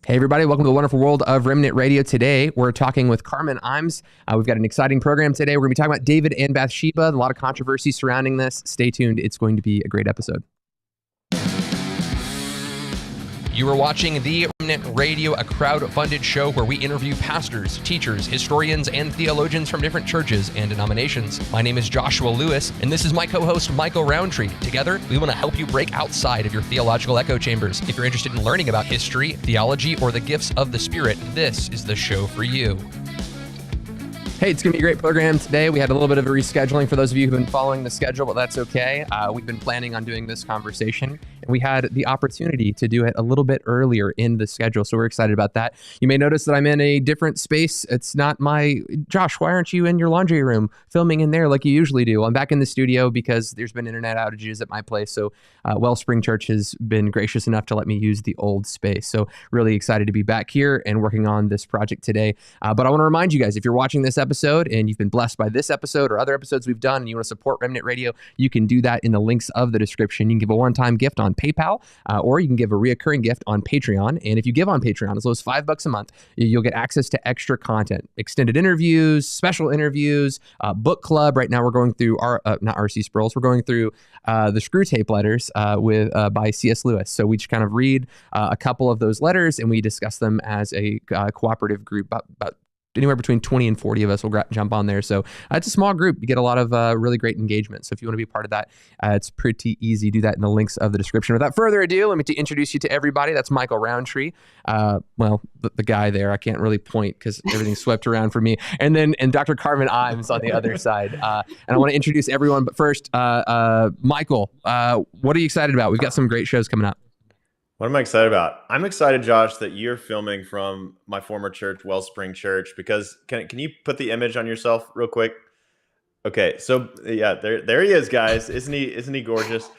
Hey, everybody. Welcome to the wonderful world of Remnant Radio. Today, we're talking with Carmen Imes. We've got an exciting program today. We're going to be talking about David and Bathsheba, a lot of controversy surrounding this. Stay tuned. It's going to be a great episode. You are watching the Remnant Radio, a crowd-funded show where we interview pastors, teachers, historians, and theologians from different churches and denominations. My name is Joshua Lewis, and this is my co-host, Michael Roundtree. Together, we want to help you break outside of your theological echo chambers. If you're interested in learning about history, theology, or the gifts of the Spirit, this is the show for you. Hey, it's going to be a great program today. We had a little bit of a rescheduling for those of you who've been following the schedule, but that's okay. We've been planning on doing this conversation, and we had the opportunity to do it a little bit earlier in the schedule, so we're excited about that. You may notice that I'm in a different space. It's not my... Josh, why aren't you in your laundry room filming in there like you usually do? I'm back in the studio because there's been internet outages at my place, so Wellspring Church has been gracious enough to let me use the old space. So really excited to be back here and working on this project today. But I want to remind you guys, if you're watching this episode and you've been blessed by this episode or other episodes we've done and you want to support Remnant Radio, you can do that in the links of the description. You can give a one-time gift on PayPal, or you can give a reoccurring gift on Patreon. And if you give on Patreon, as low as $5 a month, you'll get access to extra content, extended interviews, special interviews, book club. Right now we're going through our, not R.C. Sproul's, we're going through the Screw Tape letters by C.S. Lewis. So we just kind of read a couple of those letters and we discuss them as a cooperative group, about anywhere between 20 and 40 of us will jump on there. So it's a small group. You get a lot of really great engagement. So if you want to be part of that, it's pretty easy. Do that in the links of the description. Without further ado, let me introduce you to everybody. That's Michael Roundtree. Well, the guy there, I can't really point because everything's swept around for me. And Dr. Carmen Imes on the other side. And I want to introduce everyone. But first, Michael, what are you excited about? We've got some great shows coming up. What am I excited about? I'm excited, Josh, that you're filming from my former church, Wellspring Church, because can you put the image on yourself real quick? Okay, so yeah, there he is, guys. Isn't he gorgeous?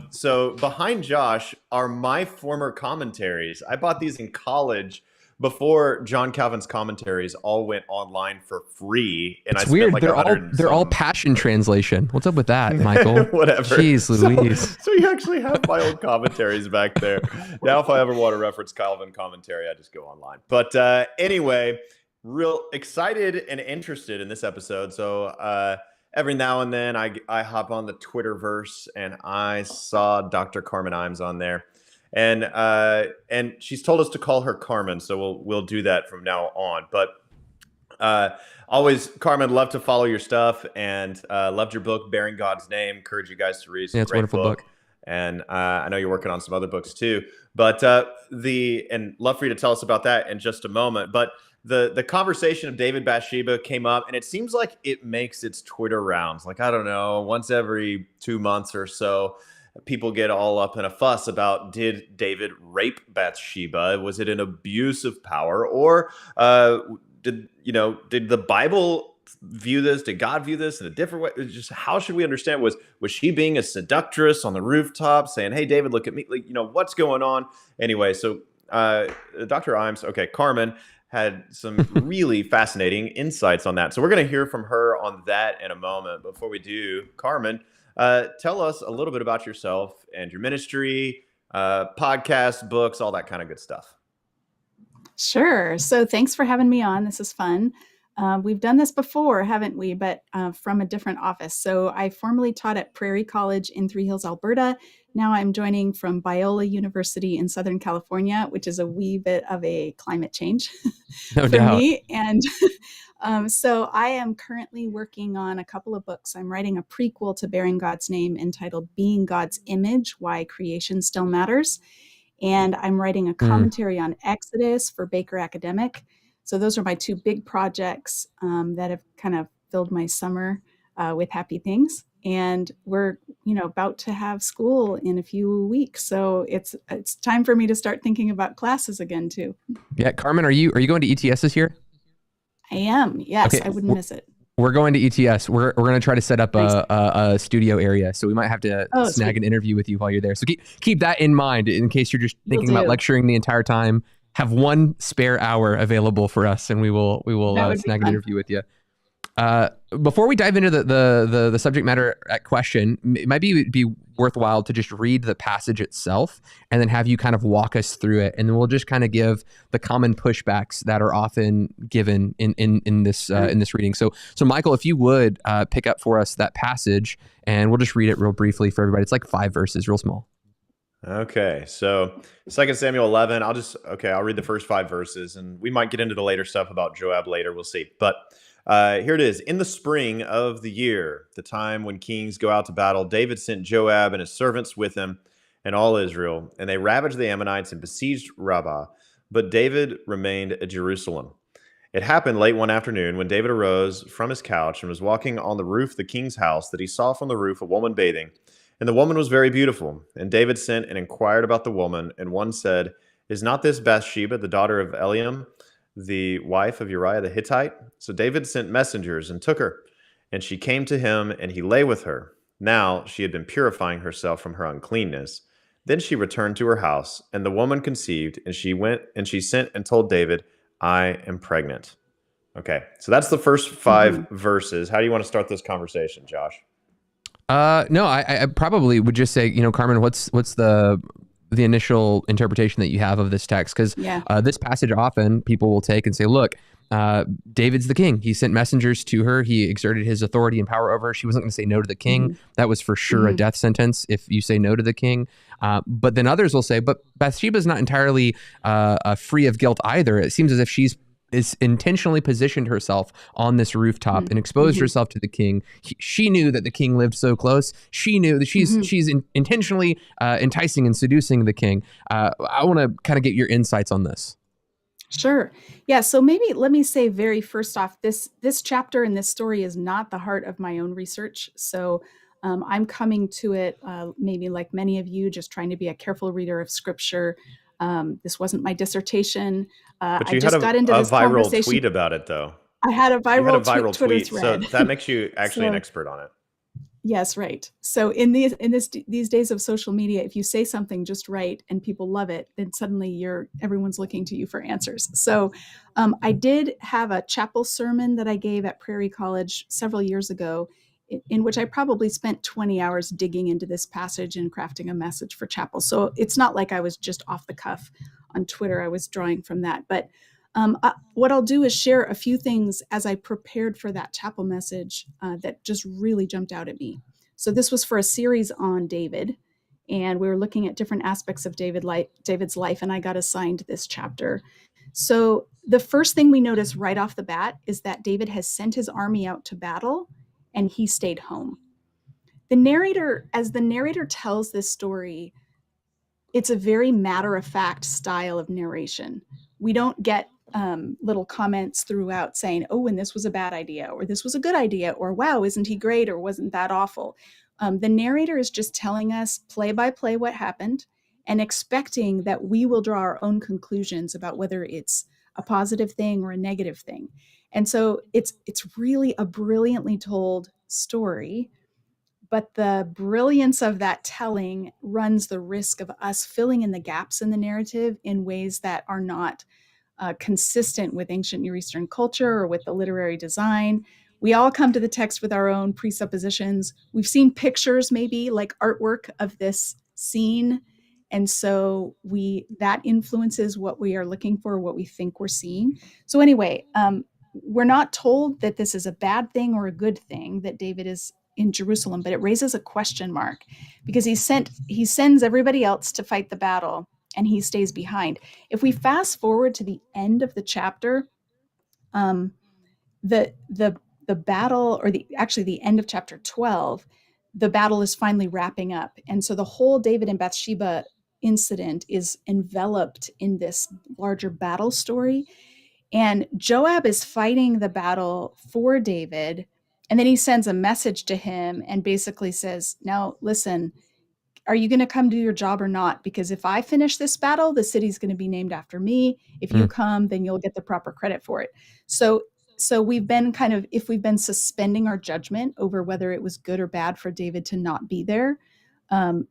So behind Josh are my former commentaries. I bought these in college before John Calvin's commentaries all went online for free, and it's I weird. Spent like they're all Passion Translation. What's up with that, Michael? Whatever. Jeez Louise. So you actually have my old commentaries back there. Now, if I ever want to reference Calvin commentary, I just go online. But anyway, real excited and interested in this episode. So every now and then I hop on the Twitterverse, and I saw Dr. Carmen Imes on there. And she's told us to call her Carmen, so we'll do that from now on. But always, Carmen, love to follow your stuff, and loved your book, Bearing God's Name. Encourage you guys to read. It's a great wonderful book. And I know you're working on some other books too. But and love for you to tell us about that in just a moment. But the conversation of David Bathsheba came up, and it seems like it makes its Twitter rounds. Like, I don't know, once every 2 months or so, people get all up in a fuss about, did David rape Bathsheba? Was it an abuse of power? Or did the Bible view this? Did God view this in a different way? Just how should we understand? Was she being a seductress on the rooftop saying, hey, David, look at me? Like, what's going on? Anyway, so Dr. Imes, Carmen, had some really fascinating insights on that. So we're going to hear from her on that in a moment. Before we do, Carmen, tell us a little bit about yourself and your ministry, podcasts, books, all that kind of good stuff. Sure. So thanks for having me on. This is fun. We've done this before, haven't we? But from a different office. So I formerly taught at Prairie College in Three Hills, Alberta. Now I'm joining from Biola University in Southern California, which is a wee bit of a climate change No for doubt. me. And so I am currently working on a couple of books. I'm writing a prequel to Bearing God's Name entitled Being God's Image, Why Creation Still Matters. And I'm writing a commentary on Exodus for Baker Academic. So those are my two big projects that have kind of filled my summer with happy things. And we're, about to have school in a few weeks. So it's time for me to start thinking about classes again too. Yeah, Carmen, are you going to ETS this year? I am. Yes, Okay. I wouldn't miss it. We're going to ETS. We're going to try to set up a studio area. So we might have to snag an interview with you while you're there. So keep that in mind in case you're just thinking about lecturing the entire time. Have one spare hour available for us, and we will snag an interview with you. Before we dive into the subject matter at question, it might be worthwhile to just read the passage itself and then have you kind of walk us through it, and then we'll just kind of give the common pushbacks that are often given in this reading. So Michael, if you would pick up for us that passage, and we'll just read it real briefly for everybody. It's like 5 verses, real small. Okay, so 2 Samuel 11. I'll read the first 5 verses, and we might get into the later stuff about Joab later. We'll see. But here it is. In the spring of the year, the time when kings go out to battle, David sent Joab and his servants with him and all Israel, and they ravaged the Ammonites and besieged Rabbah. But David remained at Jerusalem. It happened late one afternoon when David arose from his couch and was walking on the roof of the king's house that he saw from the roof a woman bathing. And the woman was very beautiful. And David sent and inquired about the woman. And one said, "Is not this Bathsheba, the daughter of Eliam, the wife of Uriah the Hittite?" So David sent messengers and took her. And she came to him, and he lay with her. Now she had been purifying herself from her uncleanness. Then she returned to her house, and the woman conceived, and she went and she sent and told David, "I am pregnant." Okay, so that's the first 5 verses. How do you want to start this conversation, Josh? No, I probably would just say, Carmen, what's the initial interpretation that you have of this text? Because this passage often people will take and say, look, David's the king. He sent messengers to her. He exerted his authority and power over her. She wasn't going to say no to the king. That was for sure a death sentence if you say no to the king. But then others will say, but Bathsheba's not entirely free of guilt either. It seems as if she's intentionally positioned herself on this rooftop and exposed herself to the king. She knew that the king lived so close. She knew that she's intentionally enticing and seducing the king. I want to kind of get your insights on this. Sure. Yeah. So maybe let me say very first off, this chapter and this story is not the heart of my own research. So I'm coming to it maybe like many of you, just trying to be a careful reader of scripture. This wasn't my dissertation. But you I just had got into a this viral conversation. tweet about it, though. I had a viral Twitter tweet, thread. so that makes you actually an expert on it. Yes, right. So in these days of social media, if you say something just right and people love it, then suddenly everyone's looking to you for answers. So I did have a chapel sermon that I gave at Prairie College several years ago, in which I probably spent 20 hours digging into this passage and crafting a message for chapel. So it's not like I was just off the cuff on Twitter. I was drawing from that. But what I'll do is share a few things as I prepared for that chapel message that just really jumped out at me. So this was for a series on David, and we were looking at different aspects of David's life, and I got assigned this chapter. So the first thing we notice right off the bat is that David has sent his army out to battle, and he stayed home. As the narrator tells this story, it's a very matter-of-fact style of narration. We don't get little comments throughout saying, oh, and this was a bad idea, or this was a good idea, or wow, isn't he great, or wasn't that awful? The narrator is just telling us play by play what happened and expecting that we will draw our own conclusions about whether it's a positive thing or a negative thing. And so it's really a brilliantly told story. But the brilliance of that telling runs the risk of us filling in the gaps in the narrative in ways that are not consistent with ancient Near Eastern culture or with the literary design. We all come to the text with our own presuppositions. We've seen pictures, maybe like artwork of this scene. And so that influences what we are looking for, what we think we're seeing. So anyway, we're not told that this is a bad thing or a good thing that David is in Jerusalem, but it raises a question mark because he sends everybody else to fight the battle and he stays behind. If we fast forward to the end of the chapter, the battle, or the end of chapter 12, the battle is finally wrapping up. And so the whole David and Bathsheba incident is enveloped in this larger battle story. And Joab is fighting the battle for David. And then he sends a message to him and basically says, now, listen, are you going to come do your job or not? Because if I finish this battle, the city's going to be named after me. If you come, then you'll get the proper credit for it. So we've been if we've been suspending our judgment over whether it was good or bad for David to not be there on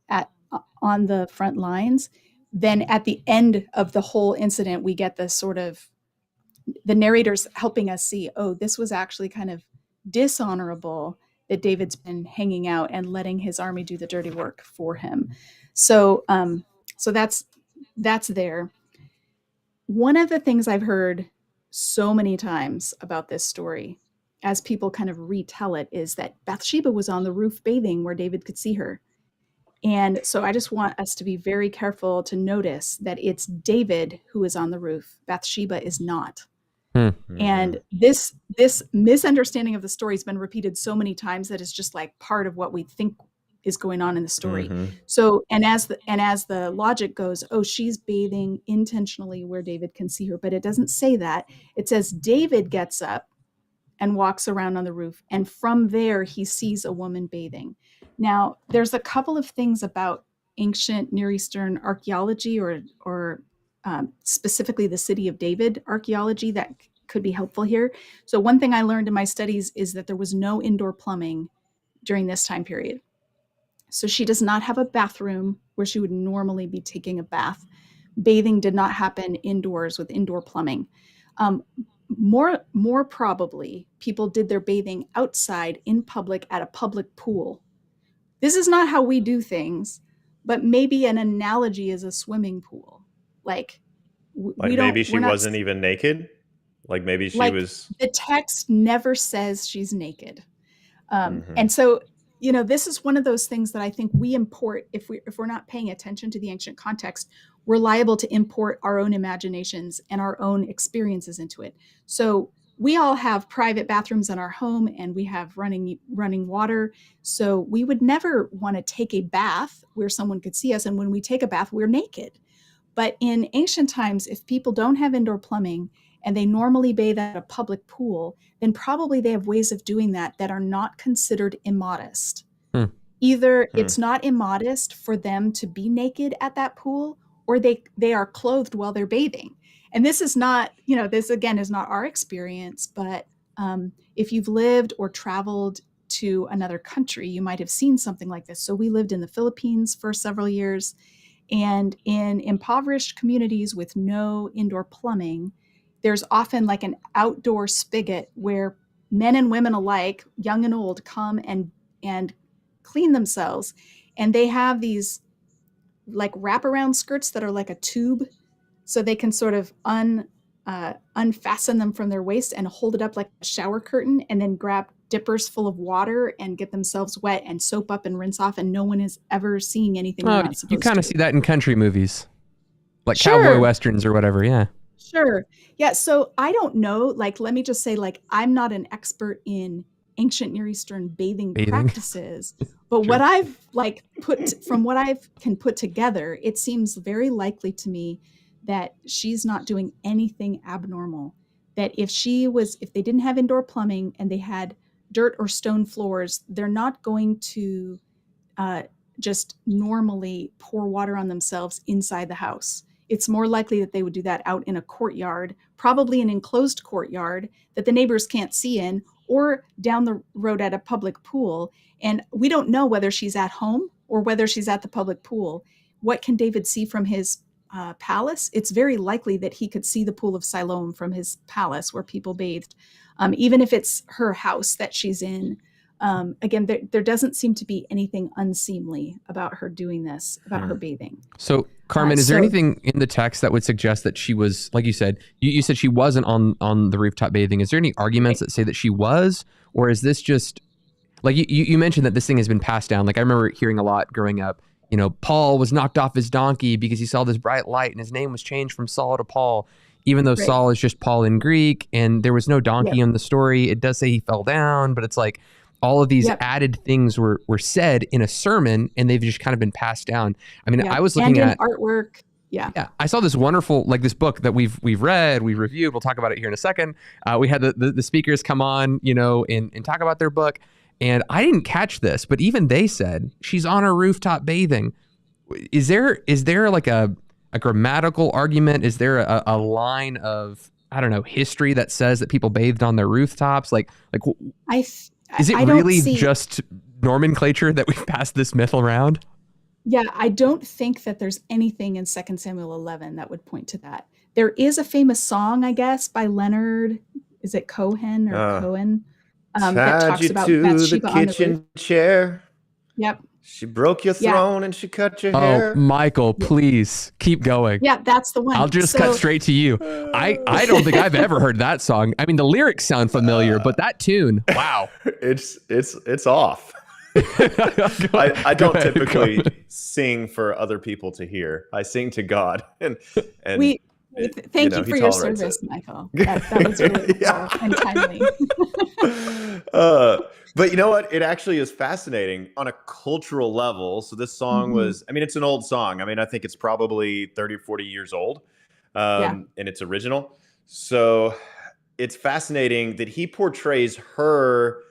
the front lines, then at the end of the whole incident, we get the narrators helping us see, oh, this was actually kind of dishonorable that David's been hanging out and letting his army do the dirty work for him. So that's there. One of the things I've heard so many times about this story, as people kind of retell it, is that Bathsheba was on the roof bathing where David could see her. And so I just want us to be very careful to notice that it's David who is on the roof. Bathsheba is not. And this misunderstanding of the story has been repeated so many times that it's just like part of what we think is going on in the story. So, and as the logic goes, oh, she's bathing intentionally where David can see her, but it doesn't say that. It says David gets up and walks around on the roof, and from there he sees a woman bathing. Now, there's a couple of things about ancient Near Eastern archaeology, or specifically the City of David archaeology, that could be helpful here. So one thing I learned in my studies is that there was no indoor plumbing during this time period. So she does not have a bathroom where she would normally be taking a bath. Bathing did not happen indoors with indoor plumbing. More probably, people did their bathing outside in public at a public pool. This is not how we do things, but maybe an analogy is a swimming pool. Like maybe she wasn't even naked. Like maybe she was. The text never says she's naked. And so, this is one of those things that I think we import if we're not paying attention to the ancient context. We're liable to import our own imaginations and our own experiences into it. So we all have private bathrooms in our home, and we have running water. So we would never want to take a bath where someone could see us. And when we take a bath, we're naked. But in ancient times, if people don't have indoor plumbing and they normally bathe at a public pool, then probably they have ways of doing that are not considered immodest. Either it's not immodest for them to be naked at that pool, or they are clothed while they're bathing. And this is not, this again is not our experience, but if you've lived or traveled to another country, you might have seen something like this. So we lived in the Philippines for several years, and in impoverished communities with no indoor plumbing, there's often like an outdoor spigot where men and women alike, young and old, come and clean themselves. And they have these like wraparound skirts that are like a tube, so they can sort of unfasten them from their waist and hold it up like a shower curtain, and then grab dippers full of water and get themselves wet and soap up and rinse off, and no one is ever seeing anything they're not supposed to. You kind of see that in country movies, like cowboy westerns or whatever. Yeah. Sure. Yeah. So I don't know, let me just say, I'm not an expert in ancient Near Eastern bathing practices, but what I've from what I can put together, it seems very likely to me that she's not doing anything abnormal. That if they didn't have indoor plumbing and they had dirt or stone floors, they're not going to just normally pour water on themselves inside the house. It's more likely that they would do that out in a courtyard, probably an enclosed courtyard that the neighbors can't see in, or down the road at a public pool. And we don't know whether she's at home or whether she's at the public pool. What can David see from his palace? It's very likely that he could see the pool of Siloam from his palace where people bathed, even if it's her house that she's in. Again, there doesn't seem to be anything unseemly about her doing this, about her bathing. So, Carmen, is there anything in the text that would suggest that she was, like you said, you said she wasn't on the rooftop bathing. Is there any arguments that say that she was, or is this just, like you mentioned that this thing has been passed down? Like I remember hearing a lot growing up, Paul was knocked off his donkey because he saw this bright light and his name was changed from Saul to Paul, even though Saul is just Paul in Greek, and there was no donkey in the story. It does say he fell down, but it's like, all of these added things were said in a sermon, and they've just kind of been passed down. I mean, I was looking at artwork. Yeah. I saw this wonderful, this book that we've read, we reviewed. We'll talk about it here in a second. We had the speakers come on, and talk about their book. And I didn't catch this, but even they said she's on her rooftop bathing. Is there like a grammatical argument? Is there a line of, I don't know, history that says that people bathed on their rooftops? Is it really just nomenclature that we've passed this myth around? Yeah, I don't think that there's anything in 2 Samuel 11 that would point to that. There is a famous song, I guess, by Leonard. Is it Cohen or Cohen? that Tied talks you about to the Bathsheba on the roof. kitchen chair. Yep. She broke your Yeah. throne and she cut your Oh, hair. Michael, Yeah. please keep going. Yeah, that's the one. I'll just cut straight to you. I don't think I've ever heard that song. I mean, the lyrics sound familiar, but that tune, wow. It's off. I don't typically sing for other people to hear. I sing to God, and thank you for your tolerates service, it. Michael. That was really cool and timely. But you know what? It actually is fascinating on a cultural level. So this song was, I mean, it's an old song. I mean, I think it's probably 30 or 40 years old in its original. So it's fascinating that he portrays her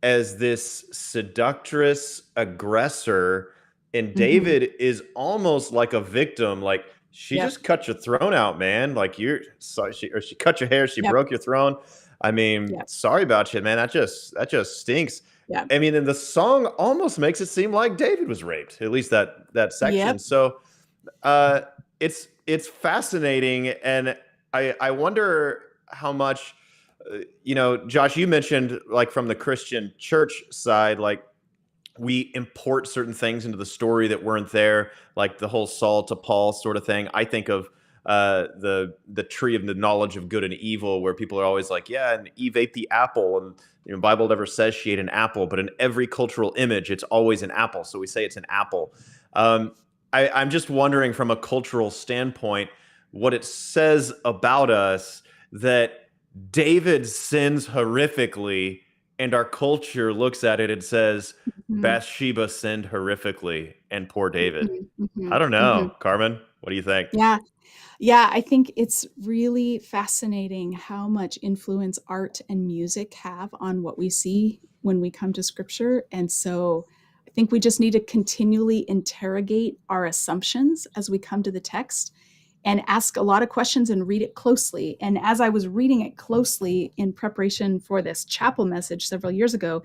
as this seductress aggressor, and David is almost like a victim. Like, she just cut your throne out, man. Like, she cut your hair, she broke your throne. I mean, sorry about you, man. That just stinks. Yeah. I mean, and the song almost makes it seem like David was raped, at least that section. Yep. So it's fascinating, and I wonder how much, Josh, you mentioned, like, from the Christian church side, like, we import certain things into the story that weren't there, like the whole Saul to Paul sort of thing. I think of the tree of the knowledge of good and evil, where people are always like, yeah, and Eve ate the apple, and the Bible never says she ate an apple, but in every cultural image, it's always an apple. So we say it's an apple. I'm just wondering, from a cultural standpoint, what it says about us that David sins horrifically, and our culture looks at it and says, Bathsheba sinned horrifically, and poor David. I don't know. Carmen, what do you think? Yeah, I think it's really fascinating how much influence art and music have on what we see when we come to scripture. And so I think we just need to continually interrogate our assumptions as we come to the text, and ask a lot of questions and read it closely. And as I was reading it closely in preparation for this chapel message several years ago,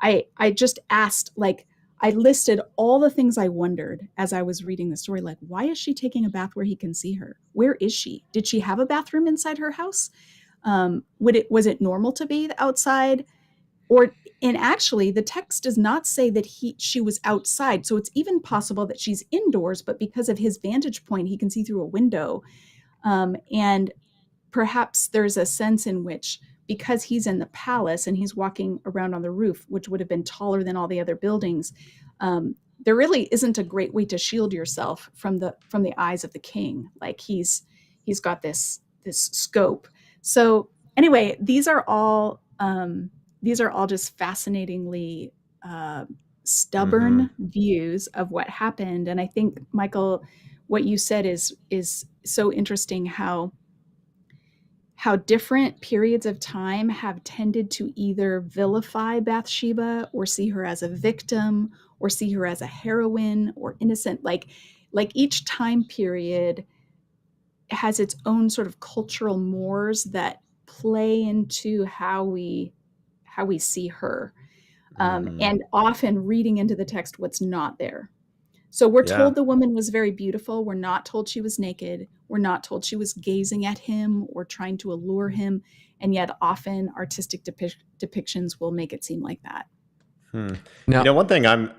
I just asked, like, I listed all the things I wondered as I was reading the story, like, why is she taking a bath where he can see her? Where is she? Did she have a bathroom inside her house? Was it normal to bathe outside? And actually, the text does not say that she was outside. So it's even possible that she's indoors, but because of his vantage point, he can see through a window. And perhaps there's a sense in which, because he's in the palace and he's walking around on the roof, which would have been taller than all the other buildings, there really isn't a great way to shield yourself from the eyes of the king. Like, he's got this scope. So anyway, these are all just fascinatingly stubborn views of what happened. And I think, Michael, what you said is so interesting, how different periods of time have tended to either vilify Bathsheba or see her as a victim or see her as a heroine or innocent. Like each time period has its own sort of cultural mores that play into how we see her. And often reading into the text what's not there. So we're told the woman was very beautiful. We're not told she was naked. We're not told she was gazing at him or trying to allure him. And yet often artistic depictions will make it seem like that. Now, one thing go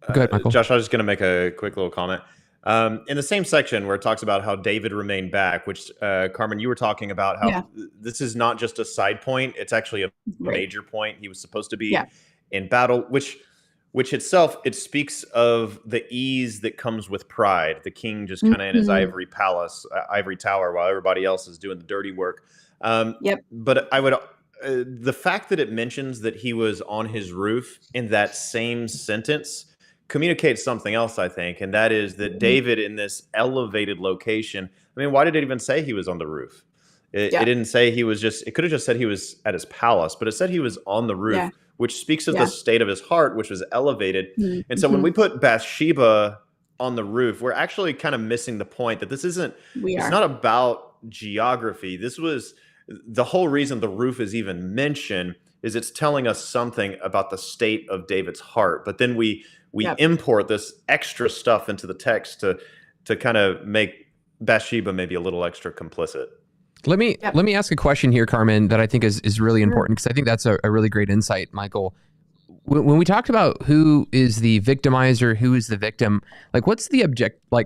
ahead, Michael. Josh, I was just going to make a quick little comment. In the same section where it talks about how David remained back, which, Carmen, you were talking about how this is not just a side point. It's actually a major point. He was supposed to be in battle, which itself, it speaks of the ease that comes with pride. The king just kind of in his ivory tower, while everybody else is doing the dirty work. But I would, the fact that it mentions that he was on his roof in that same sentence communicates something else, I think, and that is that David, in this elevated location, I mean, why did it even say he was on the roof? It didn't say he was it could have just said he was at his palace, but it said he was on the roof, which speaks of the state of his heart, which was elevated. And so when we put Bathsheba on the roof, we're actually kind of missing the point that this isn't, it's not about geography. This was the whole reason the roof is even mentioned, is it's telling us something about the state of David's heart. But then we import this extra stuff into the text to kind of make Bathsheba maybe a little extra complicit. Let me ask a question here, Carmen, that I think is really important, because I think that's a really great insight, Michael. When we talked about who is the victimizer, who is the victim, like what's the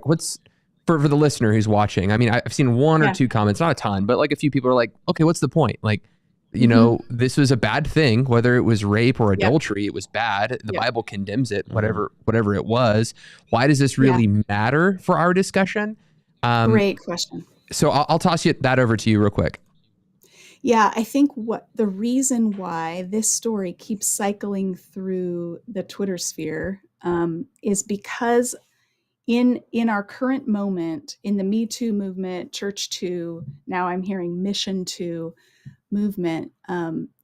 what's for the listener who's watching? I mean, I've seen one or two comments, not a ton, but like a few people are like, okay, what's the point? Like, you know, this was a bad thing, whether it was rape or adultery, it was bad. The Bible condemns it, whatever it was. Why does this really matter for our discussion? Great question. So I'll toss that over to you real quick. Yeah, I think what the reason why this story keeps cycling through the Twitter sphere is because in our current moment, in the Me Too movement, Church Too, now I'm hearing Mission Too movement,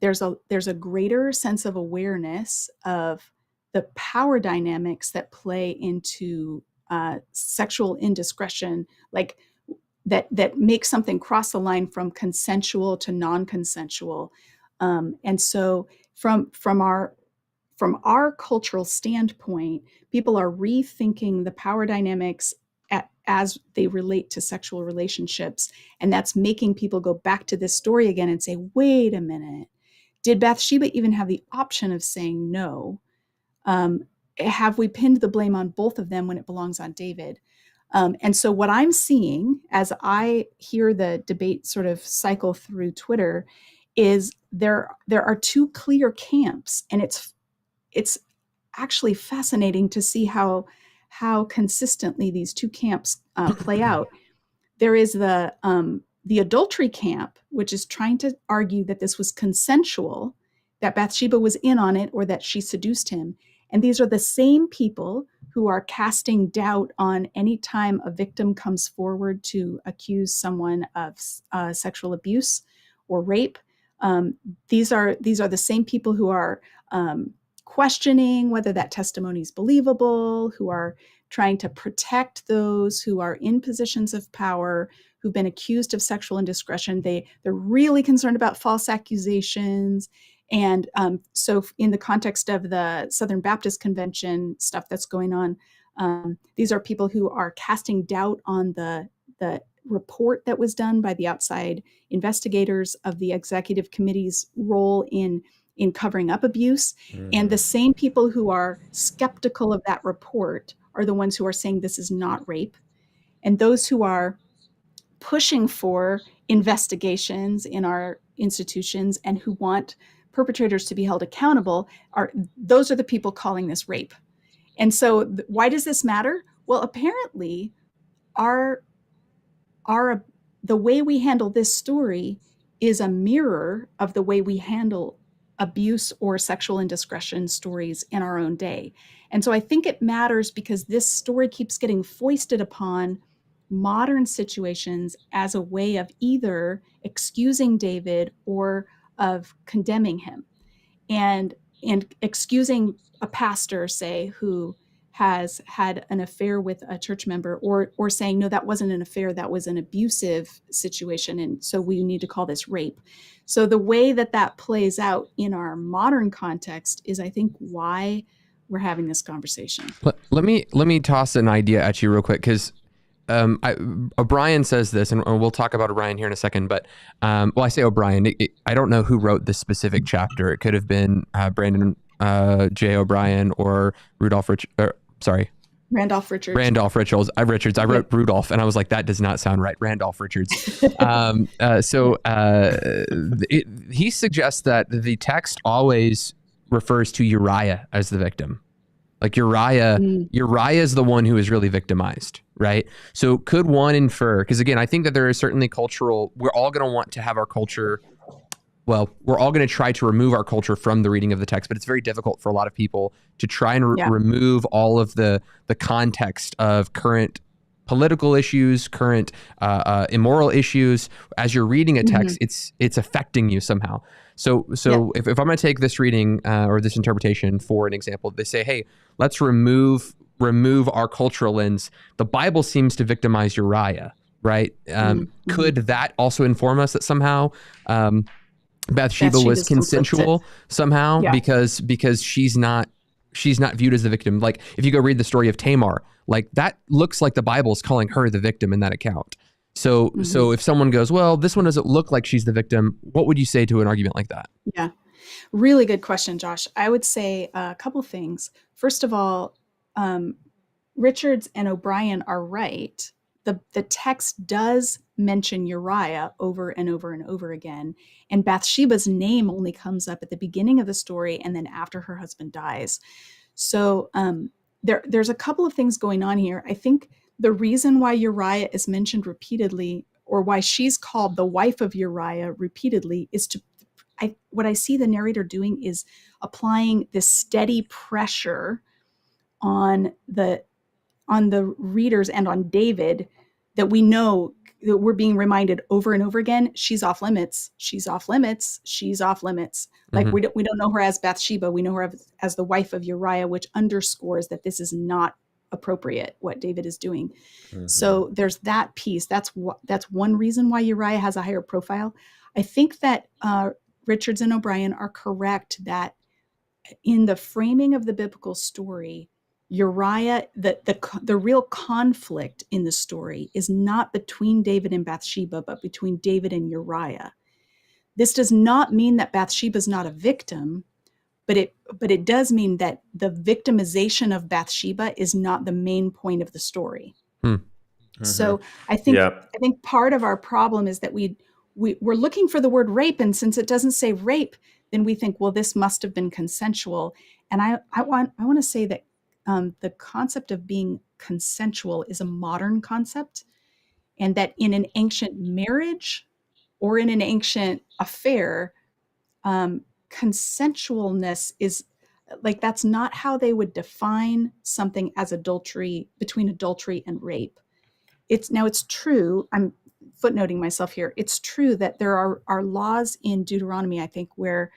there's a greater sense of awareness of the power dynamics that play into sexual indiscretion, like that makes something cross the line from consensual to non-consensual. And so from our cultural standpoint, people are rethinking the power dynamics as they relate to sexual relationships. And that's making people go back to this story again and say, wait a minute, did Bathsheba even have the option of saying no? Have we pinned the blame on both of them when it belongs on David? And so what I'm seeing as I hear the debate sort of cycle through Twitter is there are two clear camps, and it's actually fascinating to see how consistently these two camps play out. There is the adultery camp, which is trying to argue that this was consensual, that Bathsheba was in on it, or that she seduced him. And these are the same people who are casting doubt on any time a victim comes forward to accuse someone of sexual abuse or rape. These are the same people who are questioning whether that testimony is believable, who are trying to protect those who are in positions of power, who've been accused of sexual indiscretion. They're really concerned about false accusations. And so in the context of the Southern Baptist Convention stuff that's going on, these are people who are casting doubt on the report that was done by the outside investigators of the executive committee's role in covering up abuse. And the same people who are skeptical of that report are the ones who are saying this is not rape. And those who are pushing for investigations in our institutions and who want perpetrators to be held accountable those are the people calling this rape. And so why does this matter? Well, apparently the way we handle this story is a mirror of the way we handle abuse or sexual indiscretion stories in our own day. And so I think it matters because this story keeps getting foisted upon modern situations as a way of either excusing David or of condemning him, and excusing a pastor, say, who has had an affair with a church member, or saying, no, that wasn't an affair, that was an abusive situation, and so we need to call this rape. So the way that plays out in our modern context is, I think, why we're having this conversation. Let me toss an idea at you real quick, because O'Brien says this, and we'll talk about O'Brien here in a second, but I say O'Brien, I don't know who wrote this specific chapter. It could have been Brandon J. O'Brien or Randolph Richards. I wrote Rudolph, and I was like, that does not sound right. Randolph Richards. He suggests that the text always refers to Uriah as the victim. Like Uriah is the one who is really victimized, right? So could one infer, because again, I think that there is certainly we're all going to want to have our culture, we're all going to try to remove our culture from the reading of the text, but it's very difficult for a lot of people to try and remove all of the context of current political issues, current immoral issues. As you're reading a text, it's affecting you somehow. So if I'm going to take this reading or this interpretation for an example, they say, hey, let's remove our cultural lens. The Bible seems to victimize Uriah, right? Could that also inform us that somehow Bathsheba was consensual somehow because she's not viewed as the victim? Like if you go read the story of Tamar, like that looks like the Bible is calling her the victim in that account. So Mhm. so if someone goes, well, this one doesn't look like she's the victim, what would you say to an argument like that? Yeah. Really good question, Josh. I would say a couple things. First of all, Richards and O'Brien are right. The text does mention Uriah over and over and over again, and Bathsheba's name only comes up at the beginning of the story and then after her husband dies. So there's a couple of things going on here. I think the reason why Uriah is mentioned repeatedly, or why she's called the wife of Uriah repeatedly, is what I see the narrator doing is applying this steady pressure on the readers and on David, that we know, that we're being reminded over and over again, she's off limits, she's off limits, she's off limits. Like Mhm. we don't know her as Bathsheba, we know her as the wife of Uriah, which underscores that this is not appropriate, what David is doing. So there's that piece. That's one reason why Uriah has a higher profile. I think that Richards and O'Brien are correct that in the framing of the biblical story, Uriah, the real conflict in the story is not between David and Bathsheba, but between David and Uriah. This does not mean that Bathsheba is not a victim, but it does mean that the victimization of Bathsheba is not the main point of the story. Hmm. So I Yeah. think part of our problem is that we're looking for the word rape, and since it doesn't say rape, then we think, well, this must have been consensual. And I want to say that the concept of being consensual is a modern concept, and that in an ancient marriage or in an ancient affair, consensualness is like, that's not how they would define something as adultery, between adultery and rape. It's true, I'm footnoting myself here, it's true that there are laws in Deuteronomy, I think, where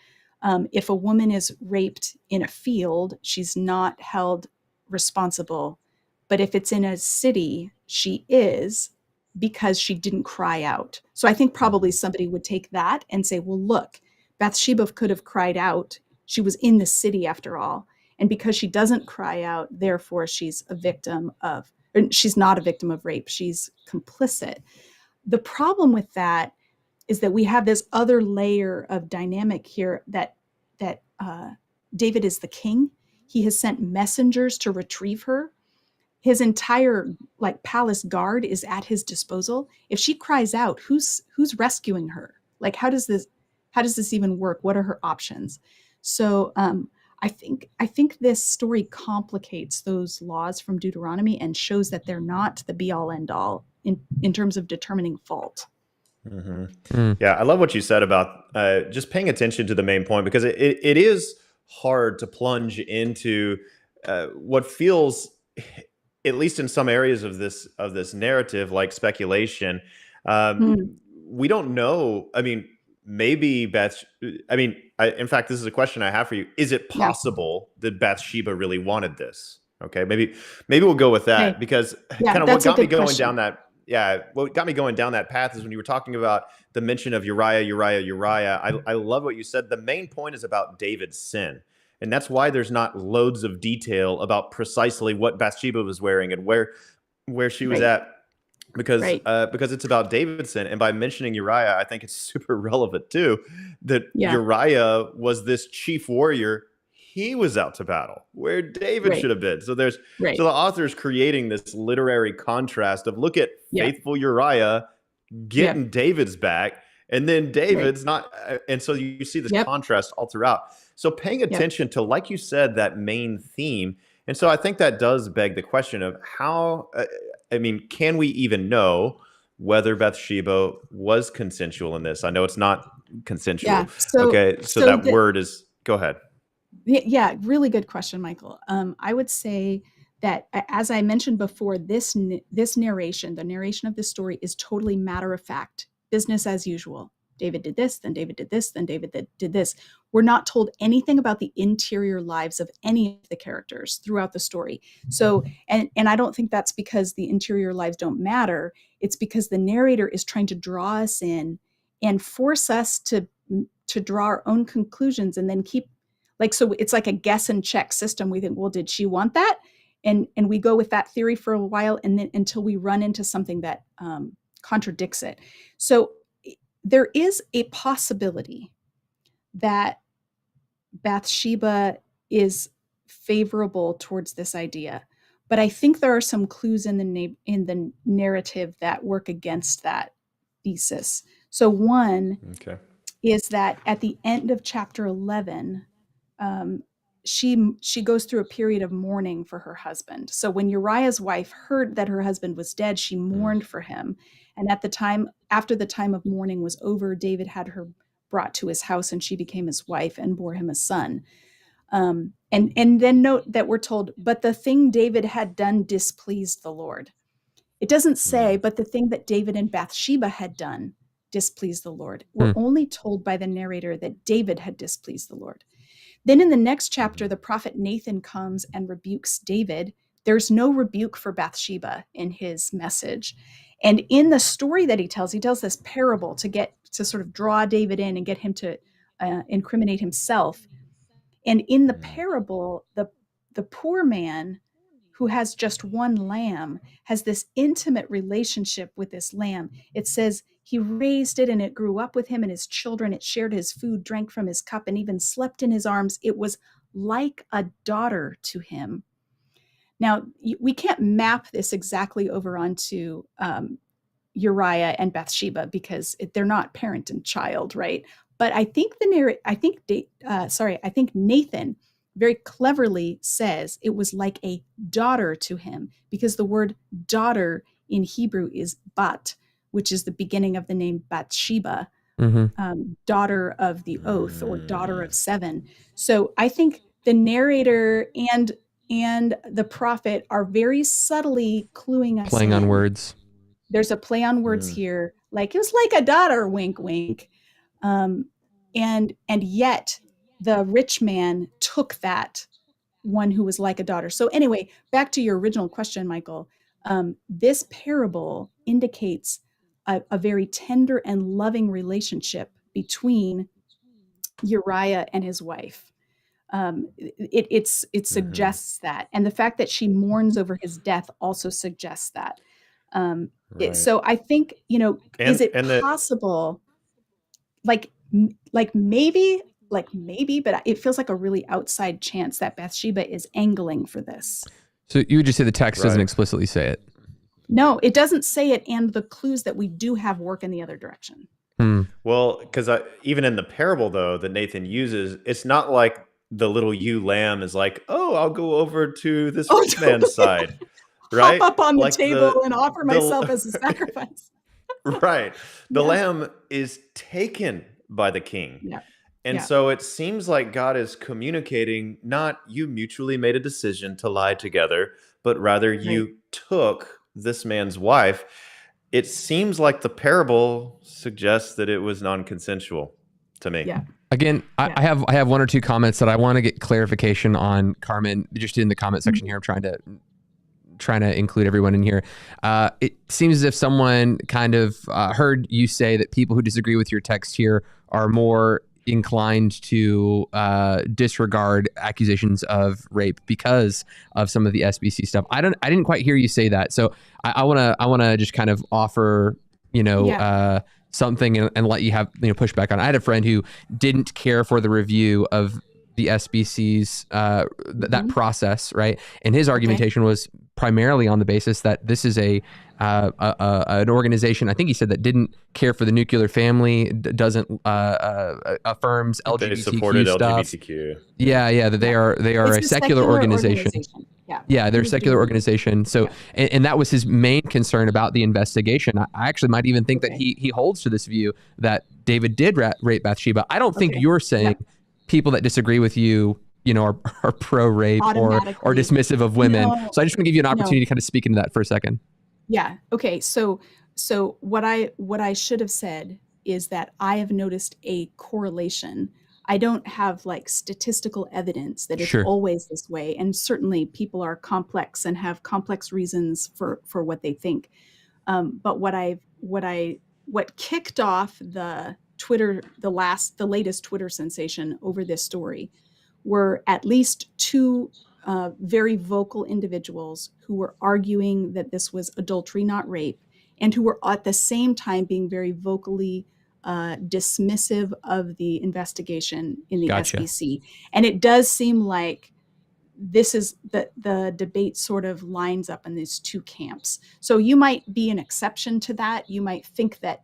if a woman is raped in a field, she's not held responsible. But if it's in a city, she is, because she didn't cry out. So I think probably somebody would take that and say, well, look, Bathsheba could have cried out. She was in the city after all. And because she doesn't cry out, therefore she's a victim of, she's not a victim of rape. She's complicit. The problem with that is that we have this other layer of dynamic here, that David is the king. He has sent messengers to retrieve her. His entire palace guard is at his disposal. If she cries out, who's rescuing her? Like, how does this even work? What are her options? So I think this story complicates those laws from Deuteronomy and shows that they're not the be all end all in terms of determining fault. Yeah, I love what you said about just paying attention to the main point, because it is hard to plunge into what feels, at least in some areas of this narrative, like speculation. We don't know. I mean, maybe in fact, this is a question I have for you. Is it possible that Bathsheba really wanted this? Okay, maybe we'll go with that, Okay. because Yeah, kind of what that's a got me good going question. down that. Yeah, what got me going down that path is when you were talking about the mention of Uriah. I love what you said. The main point is about David's sin. And that's why there's not loads of detail about precisely what Bathsheba was wearing and where she was Right. at, because Right. because it's about David's sin. And by mentioning Uriah, I think it's super relevant too, that Yeah. Uriah was this chief warrior. He was out to battle where David Right. should have been. So the Right. author's creating this literary contrast of, look at Yeah. faithful Uriah getting David's back, and then David's not. And so you see this contrast all throughout. So paying attention to, like you said, that main theme. And so I think that does beg the question of how, can we even know whether Bathsheba was consensual in this? I know it's not consensual. Yeah. So that word is, go ahead. Yeah, really good question, Michael. I would say that, as I mentioned before, this narration, the narration of this story, is totally matter of fact, business as usual. David did this, then David did this, then David did this. We're not told anything about the interior lives of any of the characters throughout the story. So, and I don't think that's because the interior lives don't matter. It's because the narrator is trying to draw us in and force us to draw our own conclusions, and then keep, so it's like a guess and check system. We think, well, did she want that? And we go with that theory for a while, and then until we run into something that contradicts it. So there is a possibility that Bathsheba is favorable towards this idea, but I think there are some clues in the narrative that work against that thesis. So one is that at the end of chapter 11, she goes through a period of mourning for her husband. So when Uriah's wife heard that her husband was dead, she mourned for him. And after the time of mourning was over, David had her brought to his house, and she became his wife and bore him a son. And then note that we're told, but the thing David had done displeased the Lord. It doesn't say, but the thing that David and Bathsheba had done displeased the Lord. We're only told by the narrator that David had displeased the Lord. Then in the next chapter, the prophet Nathan comes and rebukes David. There's no rebuke for Bathsheba in his message. And in the story that he tells this parable to sort of draw David in and get him to incriminate himself. And in the parable, the poor man who has just one lamb has this intimate relationship with this lamb. It says he raised it and it grew up with him and his children. It shared his food, drank from his cup, and even slept in his arms. It was like a daughter to him. Now, we can't map this exactly over onto Uriah and Bathsheba because they're not parent and child, right? But I think I think Nathan very cleverly says it was like a daughter to him, because the word daughter in Hebrew is bat, which is the beginning of the name Bathsheba, daughter of the oath or daughter of seven. So I think the narrator and the prophet are very subtly cluing us Playing on in. words. There's a play on words here, like it was like a daughter, wink, wink. And yet the rich man took that one who was like a daughter. So anyway, back to your original question, Michael, this parable indicates a very tender and loving relationship between Uriah and his wife. It suggests that. And the fact that she mourns over his death also suggests that. So I think, is it possible, like maybe, but it feels like a really outside chance that Bathsheba is angling for this. So you would just say the text doesn't explicitly say it? No, it doesn't say it, and the clues that we do have work in the other direction. Well, because even in the parable, though, that Nathan uses, it's not like the little ewe lamb is like, oh, I'll go over to this rich man's side. Right? Hop up on the table and offer myself as a sacrifice. Right. The lamb is taken by the king. Yeah. And so it seems like God is communicating, not you mutually made a decision to lie together, but rather you took this man's wife. It seems like the parable suggests that it was non-consensual to me. Yeah. Again, I have one or two comments that I want to get clarification on, Carmen. Just in the comment section here, I'm trying to include everyone in here. It seems as if someone kind of heard you say that people who disagree with your text here are more inclined to disregard accusations of rape because of some of the SBC stuff. I didn't quite hear you say that. So I want to just kind of offer, something and let you have, pushback on it. I had a friend who didn't care for the review of the SBC's that process, right? And his argumentation was primarily on the basis that this is an organization, I think he said, that didn't care for the nuclear family, doesn't affirms LGBTQ they supported stuff. LGBTQ. Yeah, that they are a secular organization. Yeah, they're a secular organization. So, and that was his main concern about the investigation. I actually might even think that he holds to this view that David did rape Bathsheba. I don't think you're saying people that disagree with you, are pro-rape or dismissive of women. No, so I just want to give you an opportunity to kind of speak into that for a second. Yeah. Okay. So what I should have said is that I have noticed a correlation. I don't have like statistical evidence that it's always this way. And certainly people are complex and have complex reasons for what they think. But what kicked off the latest Twitter sensation over this story were at least two very vocal individuals who were arguing that this was adultery, not rape, and who were at the same time being very vocally dismissive of the investigation in the Gotcha. SBC. And it does seem like this is the debate sort of lines up in these two camps. So you might be an exception to that. You might think that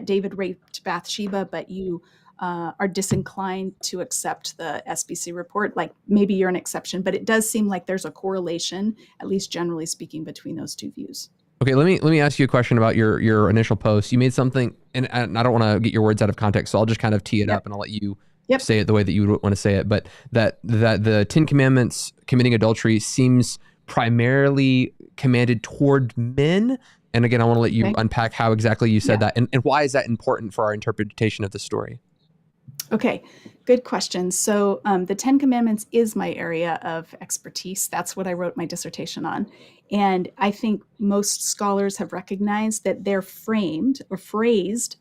David raped Bathsheba, but you are disinclined to accept the SBC report. Like maybe you're an exception, but it does seem like there's a correlation, at least generally speaking, between those two views. Okay, let me ask you a question about your initial post. You made something, and I don't want to get your words out of context, so I'll just kind of tee it up, and I'll let you say it the way that you would want to say it. But that the Ten Commandments, committing adultery, seems primarily commanded toward men. And again, I want to let you unpack how exactly you said that, and why is that important for our interpretation of the story? Okay, good question. So the Ten Commandments is my area of expertise. That's what I wrote my dissertation on. And I think most scholars have recognized that they're framed or phrased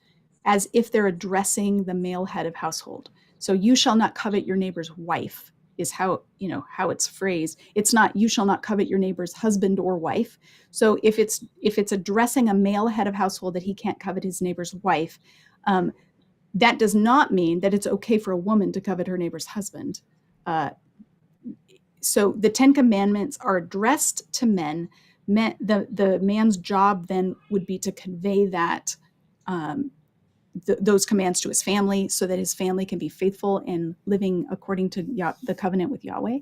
as if they're addressing the male head of household. So you shall not covet your neighbor's wife is how it's phrased. It's not you shall not covet your neighbor's husband or wife. So if it's addressing a male head of household that he can't covet his neighbor's wife, that does not mean that it's okay for a woman to covet her neighbor's husband. So the Ten Commandments are addressed to men. The man's job then would be to convey that those commands to his family so that his family can be faithful in living according to the covenant with Yahweh.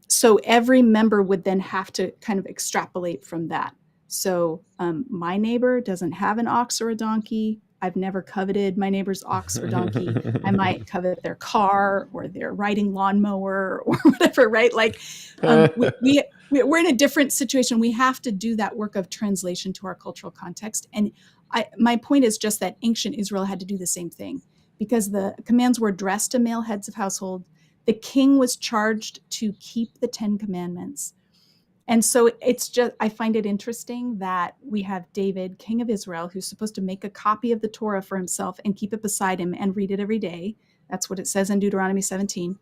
So every member would then have to kind of extrapolate from that. So my neighbor doesn't have an ox or a donkey. I've never coveted my neighbor's ox or donkey. I might covet their car or their riding lawnmower or whatever, right? Like we're in a different situation. We have to do that work of translation to our cultural context. And my point is just that ancient Israel had to do the same thing because the commands were addressed to male heads of household. The king was charged to keep the Ten Commandments. And so I find it interesting that we have David, king of Israel, who's supposed to make a copy of the Torah for himself and keep it beside him and read it every day. That's what it says in Deuteronomy 17.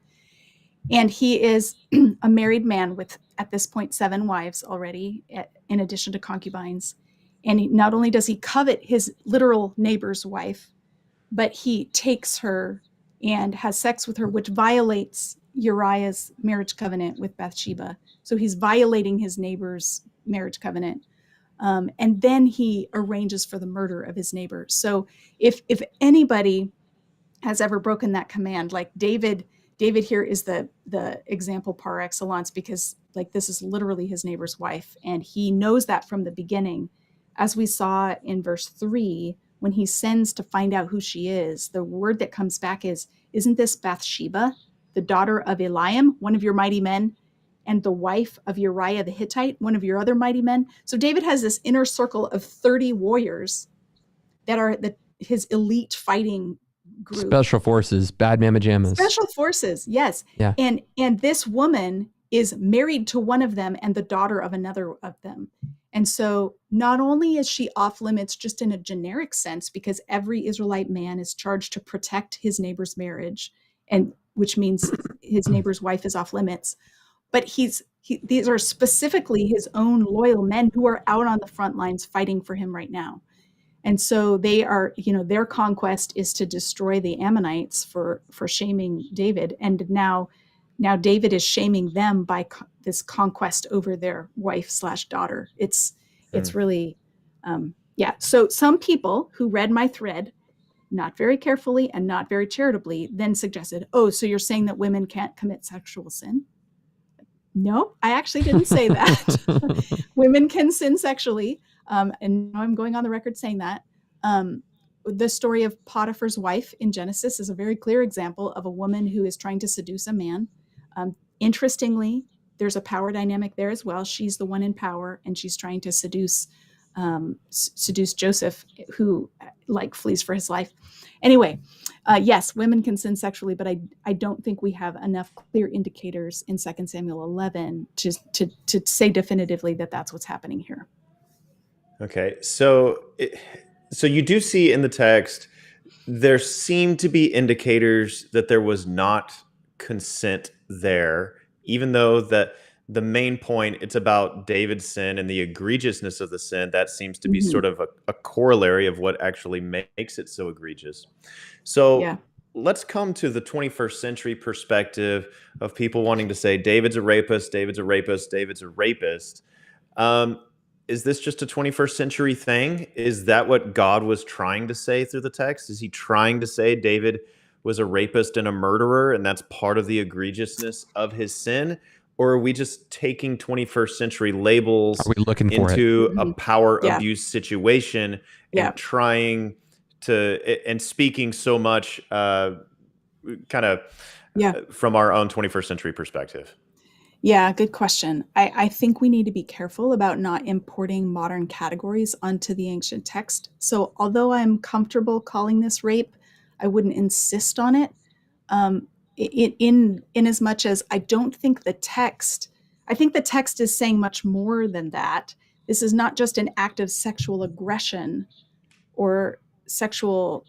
And he is a married man with, at this point, 7 wives already, in addition to concubines. And not only does he covet his literal neighbor's wife, but he takes her and has sex with her, which violates Uriah's marriage covenant with Bathsheba. So he's violating his neighbor's marriage covenant. And then he arranges for the murder of his neighbor. So if anybody has ever broken that command, like David here is the example par excellence, because like this is literally his neighbor's wife. And he knows that from the beginning. As we saw in verse 3, when he sends to find out who she is, the word that comes back is, isn't this Bathsheba, the daughter of Eliam, one of your mighty men, and the wife of Uriah the Hittite, one of your other mighty men? So David has this inner circle of 30 warriors that are his elite fighting group. Special forces, bad mamma jammas. Special forces, yes. Yeah. And this woman is married to one of them and the daughter of another of them. And so not only is she off limits just in a generic sense, because every Israelite man is charged to protect his neighbor's marriage, and which means his neighbor's wife is off limits, but these are specifically his own loyal men who are out on the front lines fighting for him right now. And so they are, their conquest is to destroy the Ammonites for shaming David. And now David is shaming them by this conquest over their wife/daughter. It's really, So some people who read my thread, not very carefully and not very charitably, then suggested, oh, so you're saying that women can't commit sexual sin? No, I actually didn't say that. Women can sin sexually. And now I'm going on the record saying that. The story of Potiphar's wife in Genesis is a very clear example of a woman who is trying to seduce a man. Interestingly, there's a power dynamic there as well. She's the one in power, and she's trying to seduce Joseph, who flees for his life. Anyway, yes, women can sin sexually, but I don't think we have enough clear indicators in 2 Samuel 11 to say definitively that that's what's happening here. Okay, so you do see in the text there seem to be indicators that there was not consent there, even though that the main point, it's about David's sin and the egregiousness of the sin. That seems to be Mhm. sort of a corollary of what actually makes it so egregious. So Yeah. let's come to the 21st century perspective of people wanting to say David's a rapist, David's a rapist, David's a rapist. Um, is this just a 21st century thing? Is that what God was trying to say through the text? Is he trying to say David was a rapist and a murderer, and that's part of the egregiousness of his sin? Or are we just taking 21st century Are labels we looking for it? into a Mhm. power Yeah. abuse situation Yeah. and trying and speaking so much kind of Yeah. from our own 21st century perspective? Yeah, good question. I think we need to be careful about not importing modern categories onto the ancient text. So, although I'm comfortable calling this rape, I wouldn't insist on it. Um, in as much as I don't think the text, I think the text is saying much more than that. This is not just an act of sexual aggression or sexual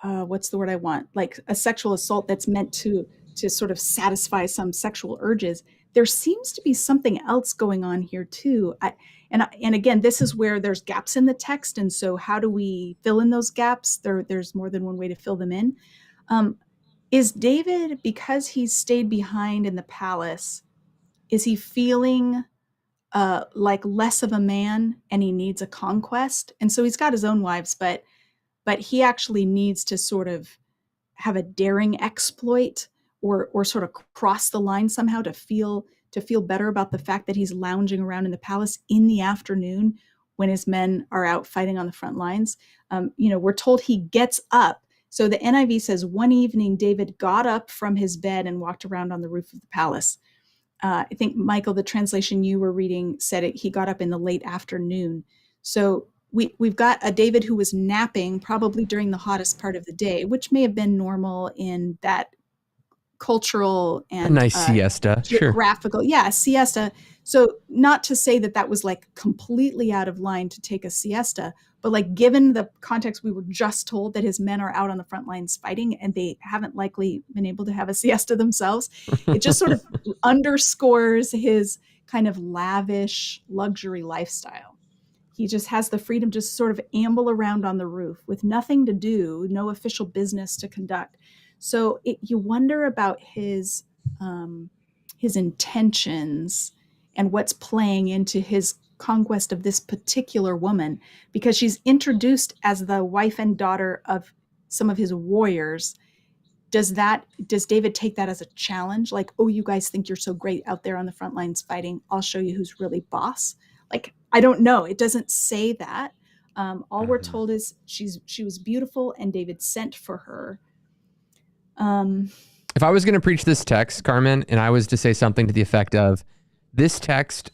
what's the word I want? Like a sexual assault that's meant to sort of satisfy some sexual urges. There seems to be something else going on here too. And again, this is where there's gaps in the text, and so how do we fill in those gaps? There's more than one way to fill them in. Um, is David, because he's stayed behind in the palace, is he feeling like less of a man and he needs a conquest? And so he's got his own wives, but he actually needs to sort of have a daring exploit or sort of cross the line somehow to feel better about the fact that he's lounging around in the palace in the afternoon when his men are out fighting on the front lines. We're told he gets up. So the NIV says one evening David got up from his bed and walked around on the roof of the palace. I think, Michael, the translation you were reading said he got up in the late afternoon. So we've got a David who was napping probably during the hottest part of the day, which may have been normal in that cultural A and nice siesta. Sure. geographical, yeah, siesta. So not to say that that was like completely out of line to take a siesta, but like given the context, we were just told that his men are out on the front lines fighting and they haven't likely been able to have a siesta themselves. It just sort of underscores his kind of lavish luxury lifestyle. He just has the freedom to sort of amble around on the roof with nothing to do, no official business to conduct. So you wonder about his intentions and what's playing into his conquest of this particular woman, because she's introduced as the wife and daughter of some of his warriors. Does David take that as a challenge? Like, oh, you guys think you're so great out there on the front lines fighting. I'll show you who's really boss. Like, I don't know. It doesn't say that. All we're Mhm. told is she was beautiful and David sent for her. Um, If I was going to preach this text, Carmen, and I was to say something to the effect of, this text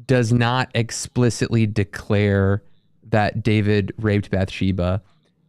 does not explicitly declare that David raped Bathsheba,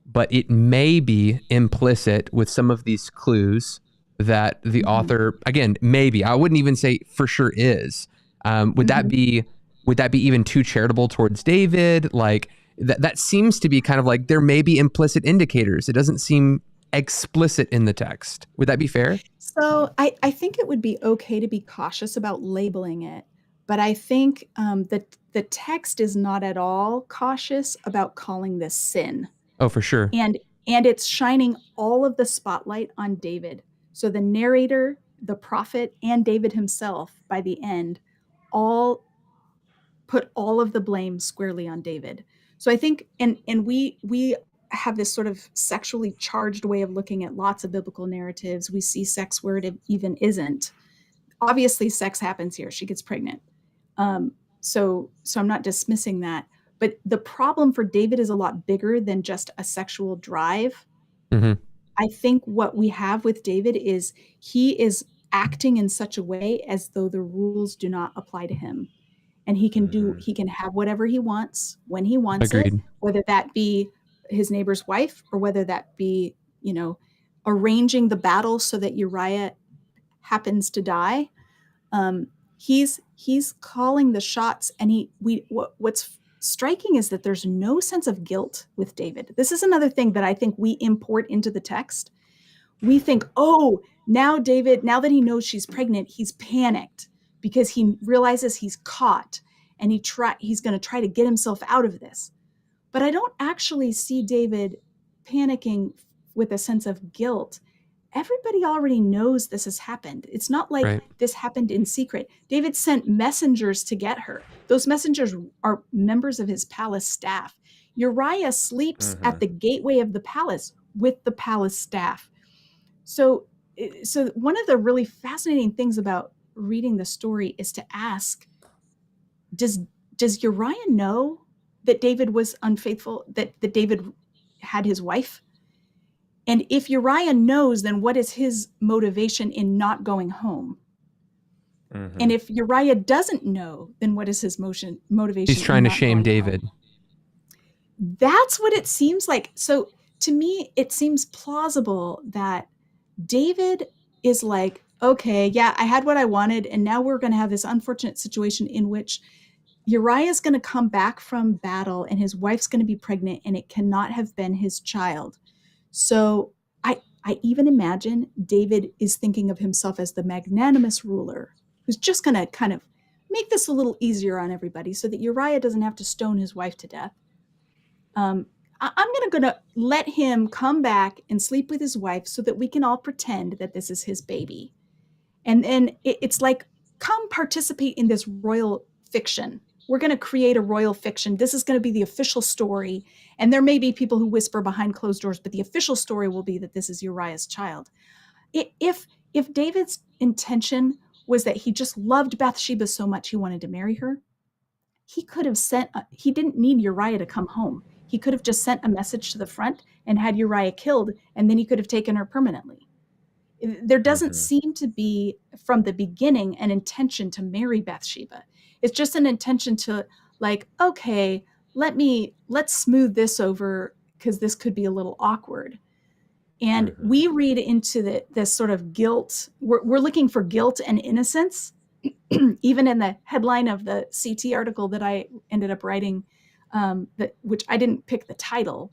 but it may be implicit with some of these clues that the mhm, author, again, maybe, I wouldn't even say for sure is. Would that mhm. be even too charitable towards David? Like that seems to be kind of like there may be implicit indicators. It doesn't seem explicit in the text. Would that be fair? So I think it would be okay to be cautious about labeling it, but I think that the text is not at all cautious about calling this sin. Oh, for sure. and and it's shining all of the spotlight on David. So the narrator, the prophet, and David himself by the end all put all of the blame squarely on David. So I think and we have this sort of sexually charged way of looking at lots of biblical narratives. We see sex where it even isn't. Obviously sex happens here. She gets pregnant. So I'm not dismissing that. But the problem for David is a lot bigger than just a sexual drive. Hmm. I think what we have with David is he is acting in such a way as though the rules do not apply to him. And Mhm. he can have whatever he wants when he wants it, Agreed. whether that be his neighbor's wife or whether that be, arranging the battle so that Uriah happens to die. He's calling the shots, and what's striking is that there's no sense of guilt with David. This is another thing that I think we import into the text. We think, oh, Now that he knows she's pregnant, he's panicked because he realizes he's caught, and he's going to try to get himself out of this. But I don't actually see David panicking with a sense of guilt. Everybody already knows this has happened. It's not like this happened in secret. David sent messengers to get her. Those messengers are members of his palace staff. Uriah sleeps at the gateway of the palace with the palace staff. So one of the really fascinating things about reading the story is to ask, does Uriah know that David was unfaithful, that David had his wife? And if Uriah knows, then what is his motivation in not going home? And if Uriah doesn't know, then what is his motivation? He's trying to shame David. Home? That's what it seems like. So to me, it seems plausible that David is like, okay, yeah, I had what I wanted, and now we're going to have this unfortunate situation in which Uriah is going to come back from battle and his wife's going to be pregnant, and it cannot have been his child. So I even imagine David is thinking of himself as the magnanimous ruler who's just going to kind of make this a little easier on everybody so that Uriah doesn't have to stone his wife to death. I'm going to let him come back and sleep with his wife so that we can all pretend that this is his baby. And then it's like, come participate in this royal fiction. We're going to create a royal fiction. This is going to be the official story. And there may be people who whisper behind closed doors, but the official story will be that this is Uriah's child. If David's intention was that he just loved Bathsheba so much he wanted to marry her, he could have he didn't need Uriah to come home. He could have just sent a message to the front and had Uriah killed, and then he could have taken her permanently. There doesn't seem to be, from the beginning, an intention to marry Bathsheba. It's just an intention to, like, okay, let's smooth this over because this could be a little awkward. And we read into this sort of guilt. We're looking for guilt and innocence. Even in the headline of the CT article that I ended up writing, which I didn't pick the title,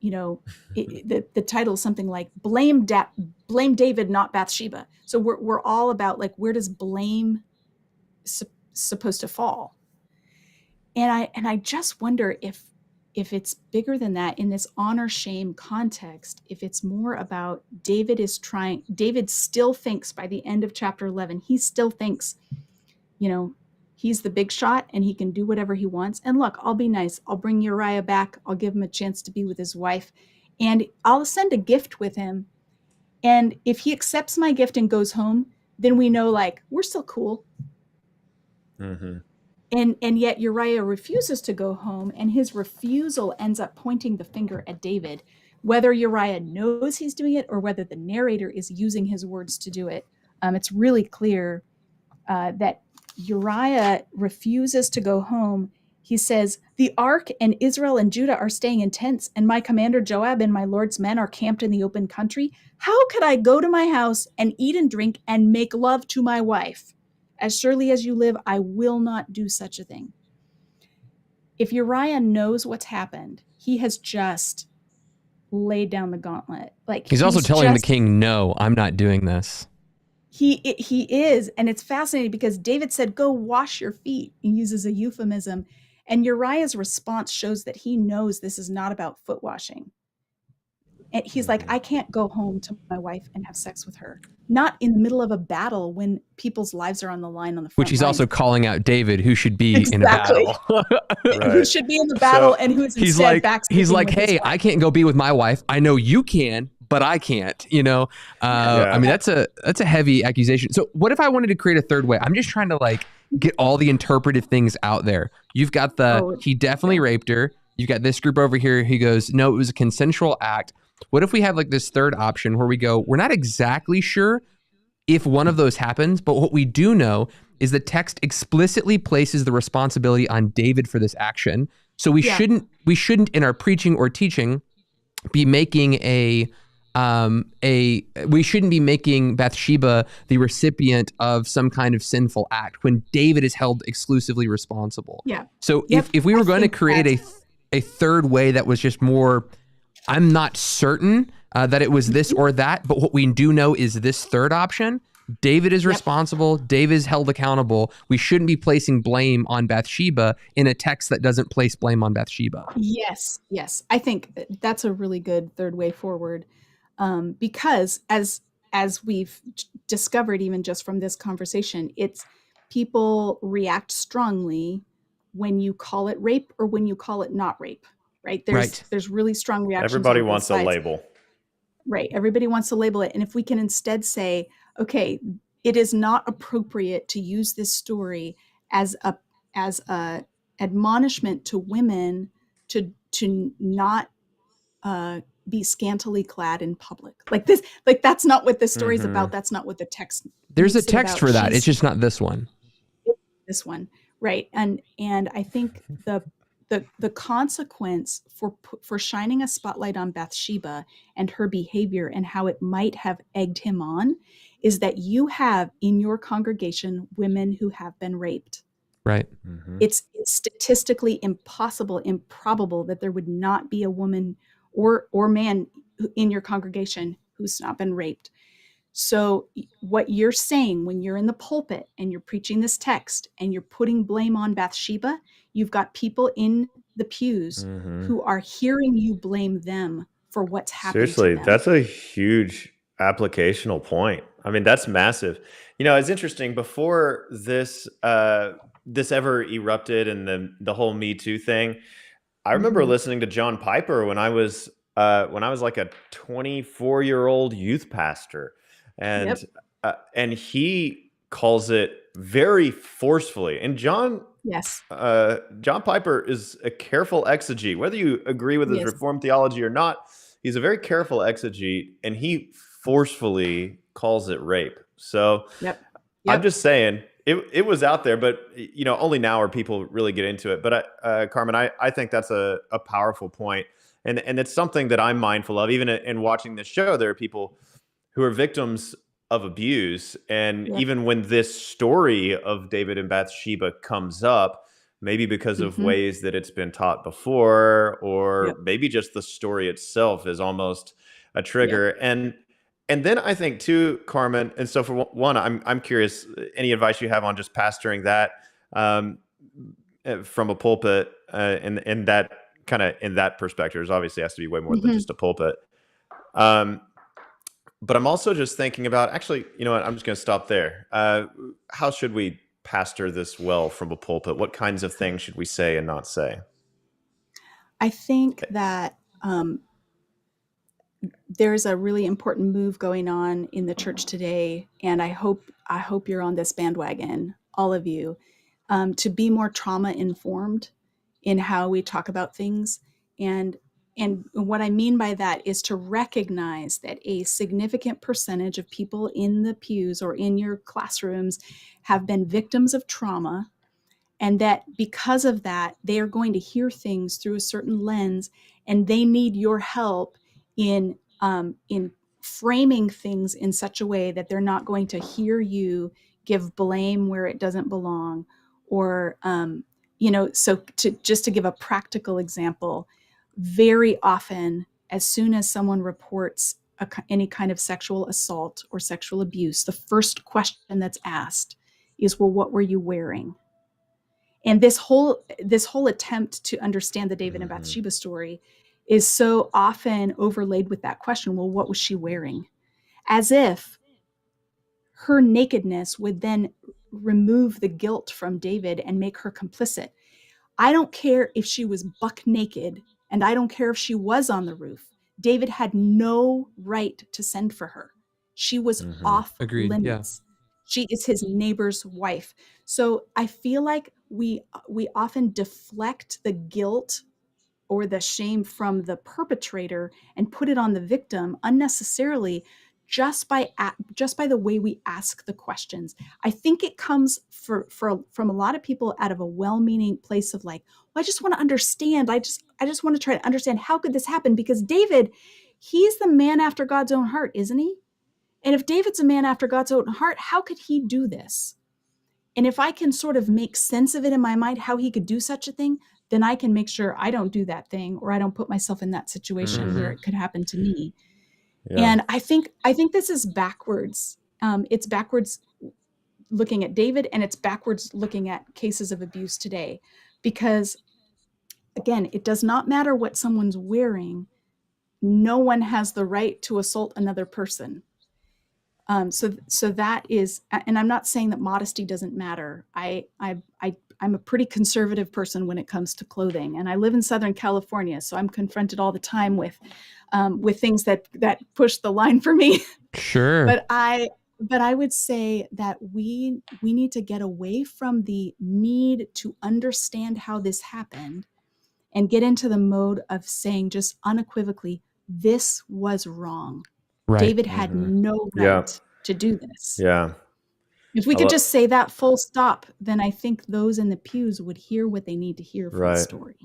the title is something like blame David, not Bathsheba. So we're all about, like, where does blame supposed to fall? And I just wonder if it's bigger than that in this honor shame context. If it's more about David still thinks by the end of chapter 11, he still thinks, he's the big shot and he can do whatever he wants. And look, I'll be nice. I'll bring Uriah back. I'll give him a chance to be with his wife, and I'll send a gift with him. And if he accepts my gift and goes home, then we know, like, we're still cool. And yet Uriah refuses to go home, and his refusal ends up pointing the finger at David, whether Uriah knows he's doing it or whether the narrator is using his words to do it. It's really clear that Uriah refuses to go home. He says, "The ark and Israel and Judah are staying in tents, and my commander Joab and my lord's men are camped in the open country. How could I go to my house and eat and drink and make love to my wife? As surely as you live, I will not do such a thing." If Uriah knows what's happened, he has just laid down the gauntlet. Like, he's also telling the king, "No, I'm not doing this." He is, and it's fascinating because David said, "Go wash your feet." He uses a euphemism, and Uriah's response shows that he knows this is not about foot washing. And he's like, "I can't go home to my wife and have sex with her, not in the middle of a battle when people's lives are on the line on the front Which he's line." also calling out David, who should be in a battle. Who should be in the battle, and who's instead backstabbing. He's like, "Hey, I can't go be with my wife. I know you can, but I can't." I mean, that's a heavy accusation. So what if I wanted to create a third way? I'm just trying to, like, get all the interpretive things out there. You've got he definitely raped her. You've got this group over here. He goes, "No, it was a consensual act." What if we have, like, this third option where we go, we're not exactly sure if one of those happens, but what we do know is the text explicitly places the responsibility on David for this action. So we shouldn't in our preaching or teaching be making we shouldn't be making Bathsheba the recipient of some kind of sinful act when David is held exclusively responsible. Yeah. So if we were going to create a third way that was just more I'm not certain that it was this or that, but what we do know is this third option. David is responsible. David is held accountable. We shouldn't be placing blame on Bathsheba in a text that doesn't place blame on Bathsheba. Yes. I think that's a really good third way forward, because as we've discovered, even just from this conversation, it's people react strongly when you call it rape or when you call it not rape. Right? There's really strong reactions. Everybody on both wants sides. a label. Right. Everybody wants to label it. And if we can instead say, okay, it is not appropriate to use this story as a admonishment to women to not be scantily clad in public. Like that's not what this story's about. That's not what the text There's a makes it text about. for that. It's just not this one. This one. Right. And I think the consequence for shining a spotlight on Bathsheba and her behavior and how it might have egged him on is that you have in your congregation women who have been raped. Right. It's statistically improbable that there would not be a woman or man in your congregation who's not been raped. So what you're saying when you're in the pulpit and you're preaching this text and you're putting blame on Bathsheba, you've got people in the pews who are hearing you blame them for what's happened Seriously, to them. that's a huge applicational point. I mean, that's massive. It's interesting. Before this this ever erupted and the whole Me Too thing, I remember listening to John Piper when I was like a 24-year-old youth pastor, and he calls it very forcefully. And John Piper is a careful exegete, whether you agree with his Reformed theology or not. He's a very careful exegete, and he forcefully calls it rape. So I'm just saying it was out there, but only now are people really get into it. But Carmen, I think that's a powerful point, and it's something that I'm mindful of. Even in watching this show, there are people who are victims of abuse, and even when this story of David and Bathsheba comes up, maybe because of ways that it's been taught before, or maybe just the story itself is almost a trigger. And then I think too, Carmen, and so for one, I'm curious, any advice you have on just pastoring that from a pulpit, and that kind of in that perspective, there's obviously has to be way more than just a pulpit. But I'm also just thinking about, actually, you know what, I'm just going to stop there. How should we pastor this well from a pulpit? What kinds of things should we say and not say? I think that there's a really important move going on in the church today, and I hope you're on this bandwagon, all of you, to be more trauma informed in how we talk about things. And what I mean by that is to recognize that a significant percentage of people in the pews or in your classrooms have been victims of trauma, and that because of that, they are going to hear things through a certain lens, and they need your help in framing things in such a way that they're not going to hear you give blame where it doesn't belong, or so to give a practical example, very often, as soon as someone reports any kind of sexual assault or sexual abuse, the first question that's asked is, well, what were you wearing? And this whole attempt to understand the David and Bathsheba story is so often overlaid with that question, well, what was she wearing? As if her nakedness would then remove the guilt from David and make her complicit. I don't care if she was buck naked, and I don't care if she was on the roof. David had no right to send for her. She was off limits. She is his neighbor's wife. So I feel like we often deflect the guilt or the shame from the perpetrator and put it on the victim unnecessarily, just by the way we ask the questions. I think it comes from a lot of people out of a well-meaning place of like, well, I just want to understand. I just want to try to understand, how could this happen? Because David, he's the man after God's own heart, isn't he? And if David's a man after God's own heart, how could he do this? And if I can sort of make sense of it in my mind, how he could do such a thing, then I can make sure I don't do that thing, or I don't put myself in that situation where it could happen to me. And I think this is backwards. It's backwards looking at David, and it's backwards looking at cases of abuse today, because again, it does not matter what someone's wearing. No one has the right to assault another person. So that is, and I'm not saying that modesty doesn't matter. I'm a pretty conservative person when it comes to clothing, and I live in Southern California, so I'm confronted all the time with things that push the line for me. Sure. But I would say that we need to get away from the need to understand how this happened and get into the mode of saying just unequivocally, this was wrong. Right. David had no right to do this. Yeah. If we could just say that full stop, then I think those in the pews would hear what they need to hear from the story.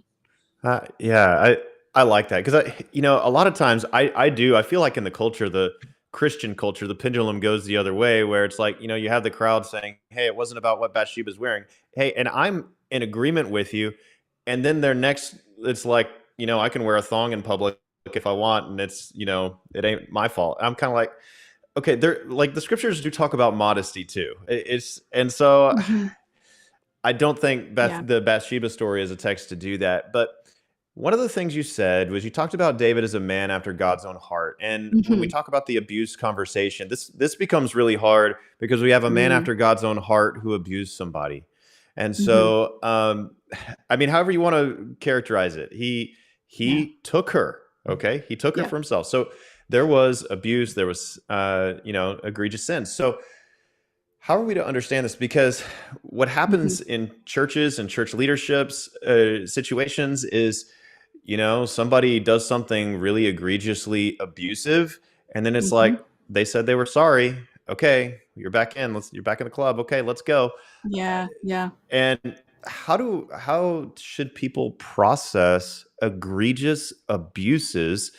Yeah, I like that, because a lot of times I feel like in the culture, the Christian culture, the pendulum goes the other way, where it's like, you have the crowd saying, hey, it wasn't about what Bathsheba's wearing. Hey, and I'm in agreement with you. And then their next, it's like, I can wear a thong in public if I want, and it's, it ain't my fault. I'm kind of like, okay, they're like, the scriptures do talk about modesty too. And so I don't think the Bathsheba story is a text to do that. But one of the things you said was, you talked about David as a man after God's own heart. And when we talk about the abuse conversation, this becomes really hard, because we have a man after God's own heart who abused somebody. And so, however you want to characterize it, he took her, okay? He took her for himself. So there was abuse, there was, egregious sin. So how are we to understand this? Because what happens in churches and church leaderships situations is, somebody does something really egregiously abusive, and then it's like, they said they were sorry. Okay, you're back in. You're back in the club. Okay, let's go. Yeah. And how should people process egregious abuses,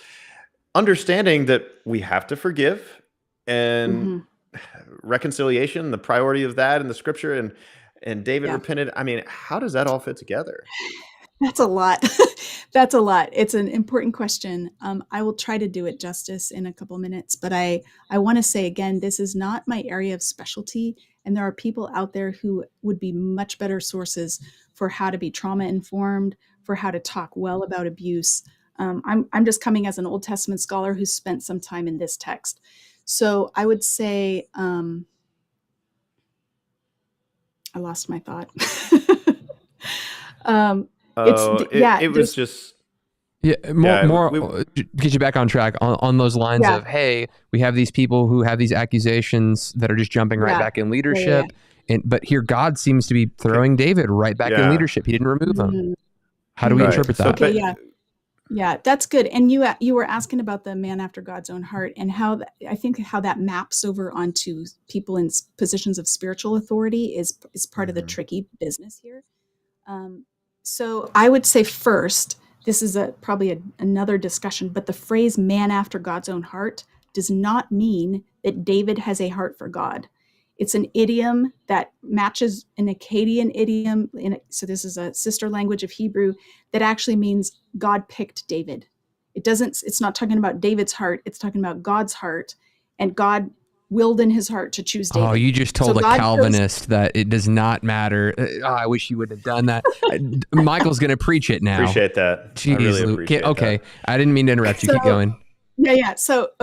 understanding that we have to forgive, and reconciliation, the priority of that in the scripture, and David repented. How does that all fit together? That's a lot. That's a lot. It's an important question. I will try to do it justice in a couple minutes, but I want to say again, this is not my area of specialty, and there are people out there who would be much better sources for how to be trauma informed, for how to talk well about abuse. I'm just coming as an Old Testament scholar who's spent some time in this text. So I would say, I lost my thought. It was just more get you back on track on those lines of, hey, we have these people who have these accusations that are just jumping right back in leadership, but here God seems to be throwing David right back in leadership. He didn't remove him. How do we interpret that? Okay, yeah, that's good. And you were asking about the man after God's own heart, and how I think how that maps over onto people in positions of spiritual authority is part of the tricky business here. So I would say first, this is probably another discussion, but the phrase "man after God's own heart" does not mean that David has a heart for God. It's an idiom that matches an Akkadian idiom. So this is a sister language of Hebrew that actually means God picked David. It's not talking about David's heart. It's talking about God's heart, and God willed in his heart to choose David. Oh, you just told a Calvinist that it does not matter. I wish you would have done that. Michael's going to preach it now. Appreciate that. Jeez, I really appreciate that. I didn't mean to interrupt you. Keep going. Yeah. So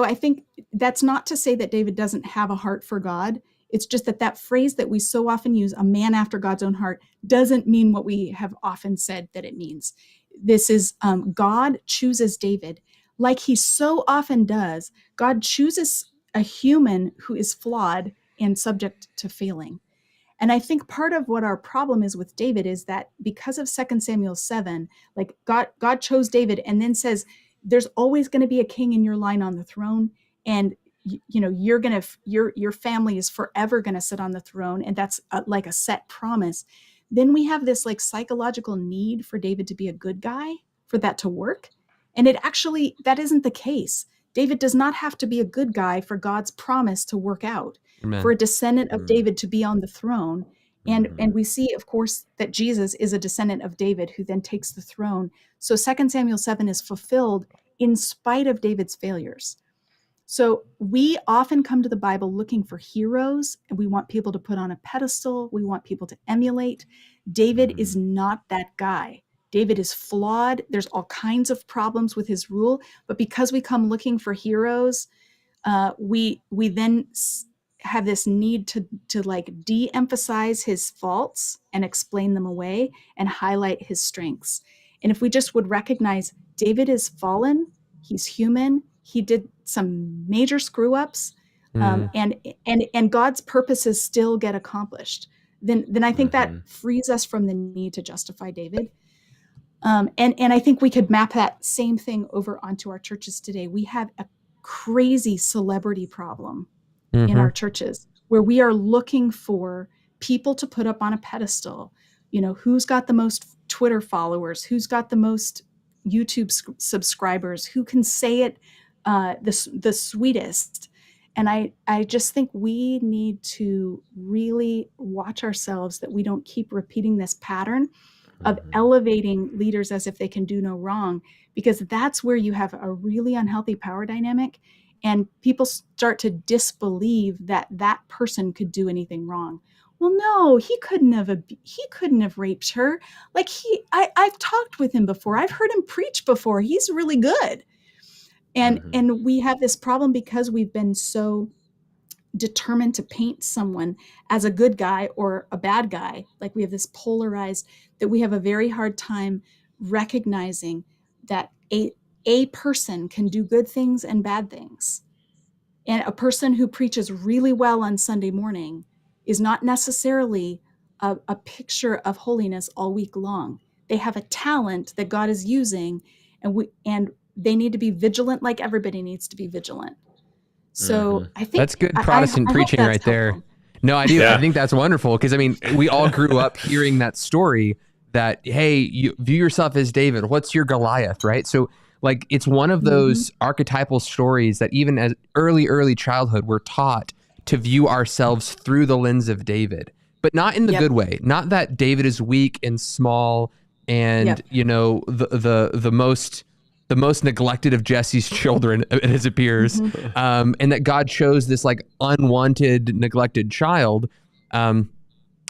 I think that's not to say that David doesn't have a heart for God. It's just that phrase that we so often use, a man after God's own heart, doesn't mean what we have often said that it means. This is God chooses David, like he so often does. God chooses a human who is flawed and subject to failing. And I think part of what our problem is with David is that because of 2 Samuel 7, like God chose David and then says, there's always going to be a king in your line on the throne. And your family is forever going to sit on the throne. And that's like a set promise. Then we have this like psychological need for David to be a good guy, for that to work. And that isn't the case. David does not have to be a good guy for God's promise to work out. Amen. For a descendant of David to be on the throne. And we see, of course, that Jesus is a descendant of David who then takes the throne. So 2 Samuel 7 is fulfilled in spite of David's failures. So we often come to the Bible looking for heroes, and we want people to put on a pedestal. We want people to emulate. David is not that guy. David is flawed. There's all kinds of problems with his rule. But because we come looking for heroes, we then have this need to like de-emphasize his faults and explain them away and highlight his strengths. And if we just would recognize David is fallen, he's human, he did some major screw ups, and God's purposes still get accomplished, then I think that frees us from the need to justify David. And I think we could map that same thing over onto our churches today. We have a crazy celebrity problem in our churches where we are looking for people to put up on a pedestal. Who's got the most Twitter followers, who's got the most YouTube subscribers, who can say it the sweetest. And I just think we need to really watch ourselves that we don't keep repeating this pattern of elevating leaders as if they can do no wrong, because that's where you have a really unhealthy power dynamic, and people start to disbelieve that that person could do anything wrong. Well, no, he couldn't have raped her. Like I've talked with him before. I've heard him preach before. He's really good. And we have this problem because we've been so determined to paint someone as a good guy or a bad guy. Like we have this polarized, that we have a very hard time recognizing that a person can do good things and bad things. And a person who preaches really well on Sunday morning is not necessarily a picture of holiness all week long. They have a talent that God is using, and they need to be vigilant, like everybody needs to be vigilant. So I think that's good Protestant preaching right there. No, I do. Yeah. I think that's wonderful, because I mean, we all grew up hearing that story that, hey, you view yourself as David. What's your Goliath, right? So like, it's one of those archetypal stories that even as early childhood, we're taught to view ourselves through the lens of David, but not in the good way. Not that David is weak and small and, the most neglected of Jesse's children, as it appears, and that God chose this like unwanted, neglected child. Not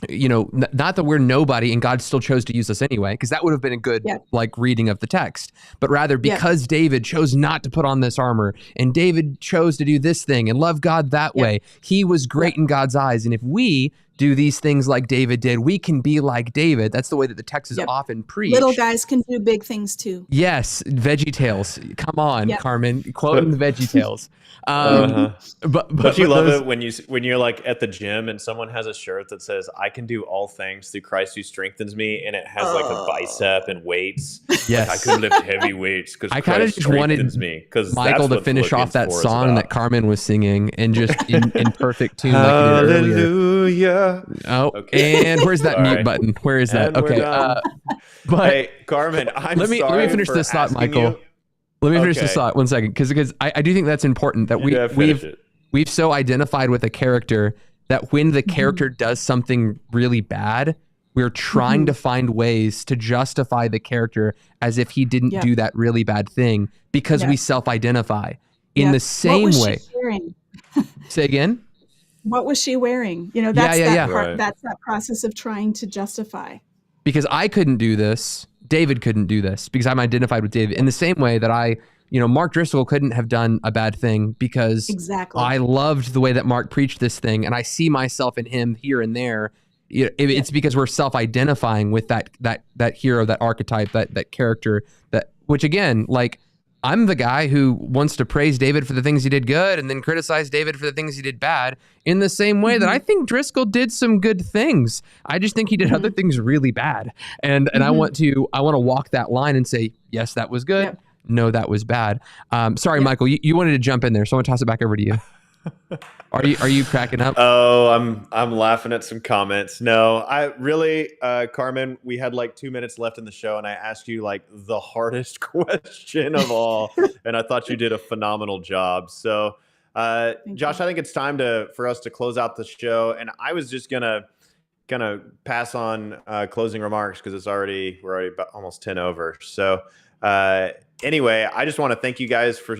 that we're nobody and God still chose to use us anyway, because that would have been a good like reading of the text, but rather because David chose not to put on this armor, and David chose to do this thing and love God that way, he was great in God's eyes. And if we do these things like David did, we can be like David. That's the way that the text is often preached. Little guys can do big things too. Yes, Veggie Tales. Come on, Carmen, quoting the Veggie Tales. But you love it when you're like at the gym and someone has a shirt that says "I can do all things through Christ who strengthens me," and it has like a bicep and weights. Yes, like, I could lift heavy weights because I kind of just wanted me. Because Michael to finish off that song that Carmen was singing and just in perfect tune like he did earlier. Hallelujah. Oh, okay. And where's that mute button? Where is that? And okay. But hey, Carmen, let me finish this thought, Michael. Let me finish this thought 1 second, because I do think that's important that we've so identified with a character that when the character does something really bad, we're trying to find ways to justify the character as if he didn't do that really bad thing, because we self-identify in the same way. Say again. What was she wearing? That's that's that process of trying to justify. Because I couldn't do this, David couldn't do this, because I'm identified with David. In the same way that Mark Driscoll couldn't have done a bad thing because I loved the way that Mark preached this thing, and I see myself in him here and there. It's because we're self-identifying with that hero, that archetype, that character, which again, like, I'm the guy who wants to praise David for the things he did good and then criticize David for the things he did bad, in the same way that I think Driscoll did some good things. I just think he did other things really bad. And I want to walk that line and say, yes, that was good. No, that was bad. Sorry, Michael, you wanted to jump in there, so I want to toss it back over to you. Are you cracking up? Oh, I'm laughing at some comments. No, I really, Carmen, we had like 2 minutes left in the show, and I asked you like the hardest question of all, and I thought you did a phenomenal job. So, Josh, I think it's time for us to close out the show, and I was just gonna gonna pass on closing remarks because we're already about almost 10 over. So anyway, I just want to thank you guys for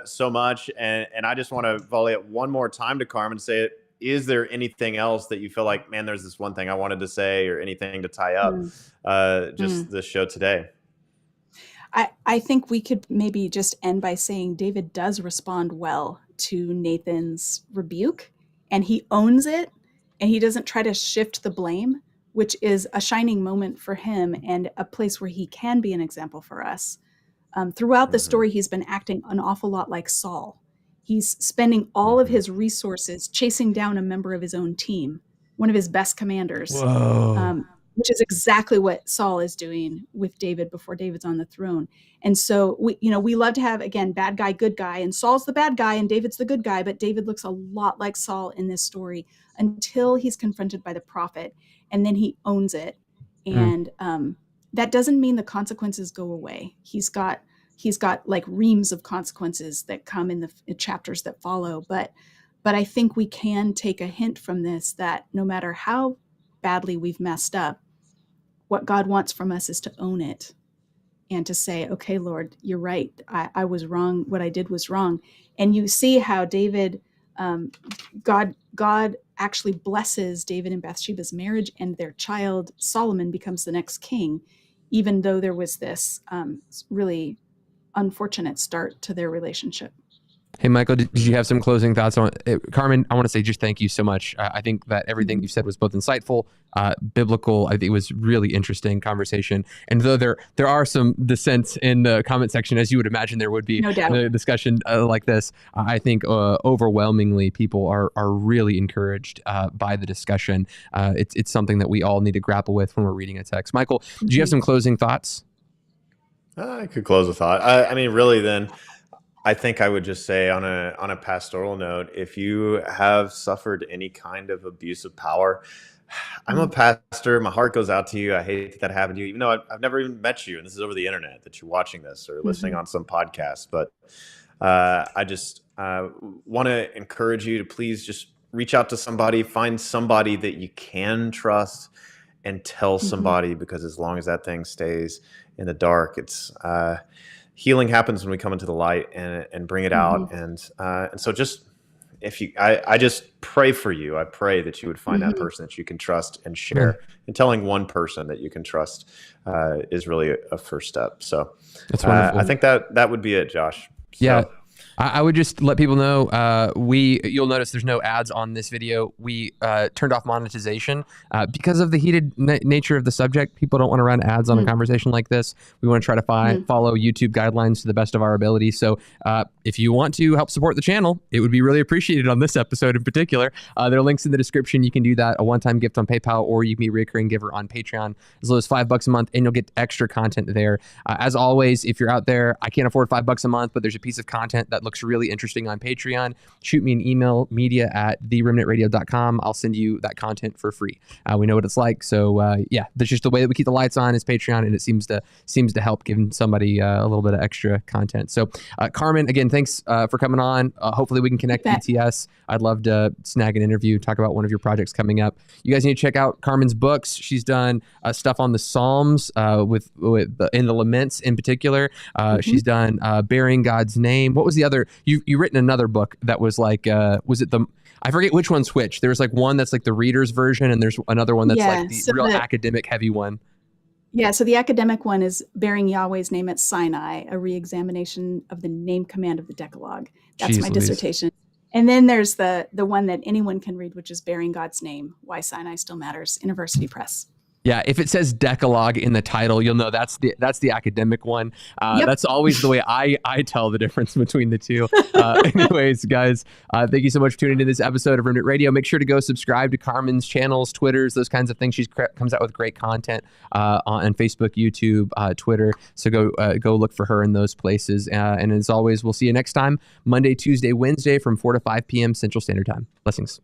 so much, and I just want to volley it one more time to Carmen. Say, is there anything else that you feel like, man, there's this one thing I wanted to say, or anything to tie up this show today? I think we could maybe just end by saying David does respond well to Nathan's rebuke, and he owns it, and he doesn't try to shift the blame, which is a shining moment for him and a place where he can be an example for us. Throughout the story, he's been acting an awful lot like Saul. He's spending all of his resources chasing down a member of his own team, one of his best commanders. Whoa. Which is exactly what Saul is doing with David before David's on the throne. And so we love to have, again, bad guy, good guy, and Saul's the bad guy and David's the good guy, but David looks a lot like Saul in this story until he's confronted by the prophet, and then he owns it. And that doesn't mean the consequences go away. He's got like reams of consequences that come in the chapters that follow. But I think we can take a hint from this that no matter how badly we've messed up, what God wants from us is to own it and to say, okay, Lord, you're right. I was wrong. What I did was wrong. And you see how David, God actually blesses David and Bathsheba's marriage, and their child Solomon becomes the next king, even though there was this really unfortunate start to their relationship. Hey, Michael, did you have some closing thoughts on it? Carmen, I want to say just thank you so much. I think that everything you said was both insightful, biblical. I think it was really interesting conversation. And though there are some dissents in the comment section, as you would imagine there would be, no doubt, in a discussion like this, I think overwhelmingly people are really encouraged by the discussion. It's something that we all need to grapple with when we're reading a text. Michael, do you have some closing thoughts? I could close a thought. I mean, really, then I think I would just say on a pastoral note, if you have suffered any kind of abuse of power, I'm a pastor. My heart goes out to you. I hate that happened to you, even though I've never even met you, and this is over the internet that you're watching this or listening on some podcast. But I just want to encourage you to please just reach out to somebody, find somebody that you can trust, and tell somebody, because as long as that thing stays in the dark, it's healing happens when we come into the light and bring it out. And so just I just pray for you. I pray that you would find that person that you can trust and share. And telling one person that you can trust is really a first step. So that's wonderful. I think that would be it, Josh. So, yeah. I would just let people know, you'll notice there's no ads on this video. We turned off monetization because of the heated nature of the subject. People don't want to run ads on a conversation like this. We want to try to follow YouTube guidelines to the best of our ability. So if you want to help support the channel, it would be really appreciated on this episode in particular. There are links in the description. You can do that, a one-time gift on PayPal, or you can be a recurring giver on Patreon as low as $5 a month, and you'll get extra content there. As always, if you're out there, I can't afford $5 a month, but there's a piece of content that looks really interesting on Patreon, shoot me an email, media@theremnantradio.com. I'll send you that content for free. We know what it's like. So yeah, that's just the way that we keep the lights on is Patreon, and it seems to help giving somebody a little bit of extra content. So Carmen, again, thanks for coming on. Hopefully we can connect PTS. I'd love to snag an interview, talk about one of your projects coming up. You guys need to check out Carmen's books. She's done stuff on the Psalms with in the Laments in particular. She's done Bearing God's Name. What was the other? You written another book that was like, was it I forget which one's which. There's like one that's like the reader's version, and there's another one that's like the real academic heavy one. Yeah, so the academic one is Bearing Yahweh's Name at Sinai, a re-examination of the name command of the Decalogue. That's my dissertation. And then there's the one that anyone can read, which is Bearing God's Name, Why Sinai Still Matters, University Press. Yeah, if it says Decalogue in the title, you'll know that's the academic one. That's always the way I tell the difference between the two. Anyways, guys, thank you so much for tuning into this episode of Remnant Radio. Make sure to go subscribe to Carmen's channels, Twitters, those kinds of things. She comes out with great content on Facebook, YouTube, Twitter. So go look for her in those places. And as always, we'll see you next time, Monday, Tuesday, Wednesday from 4 to 5 p.m. Central Standard Time. Blessings.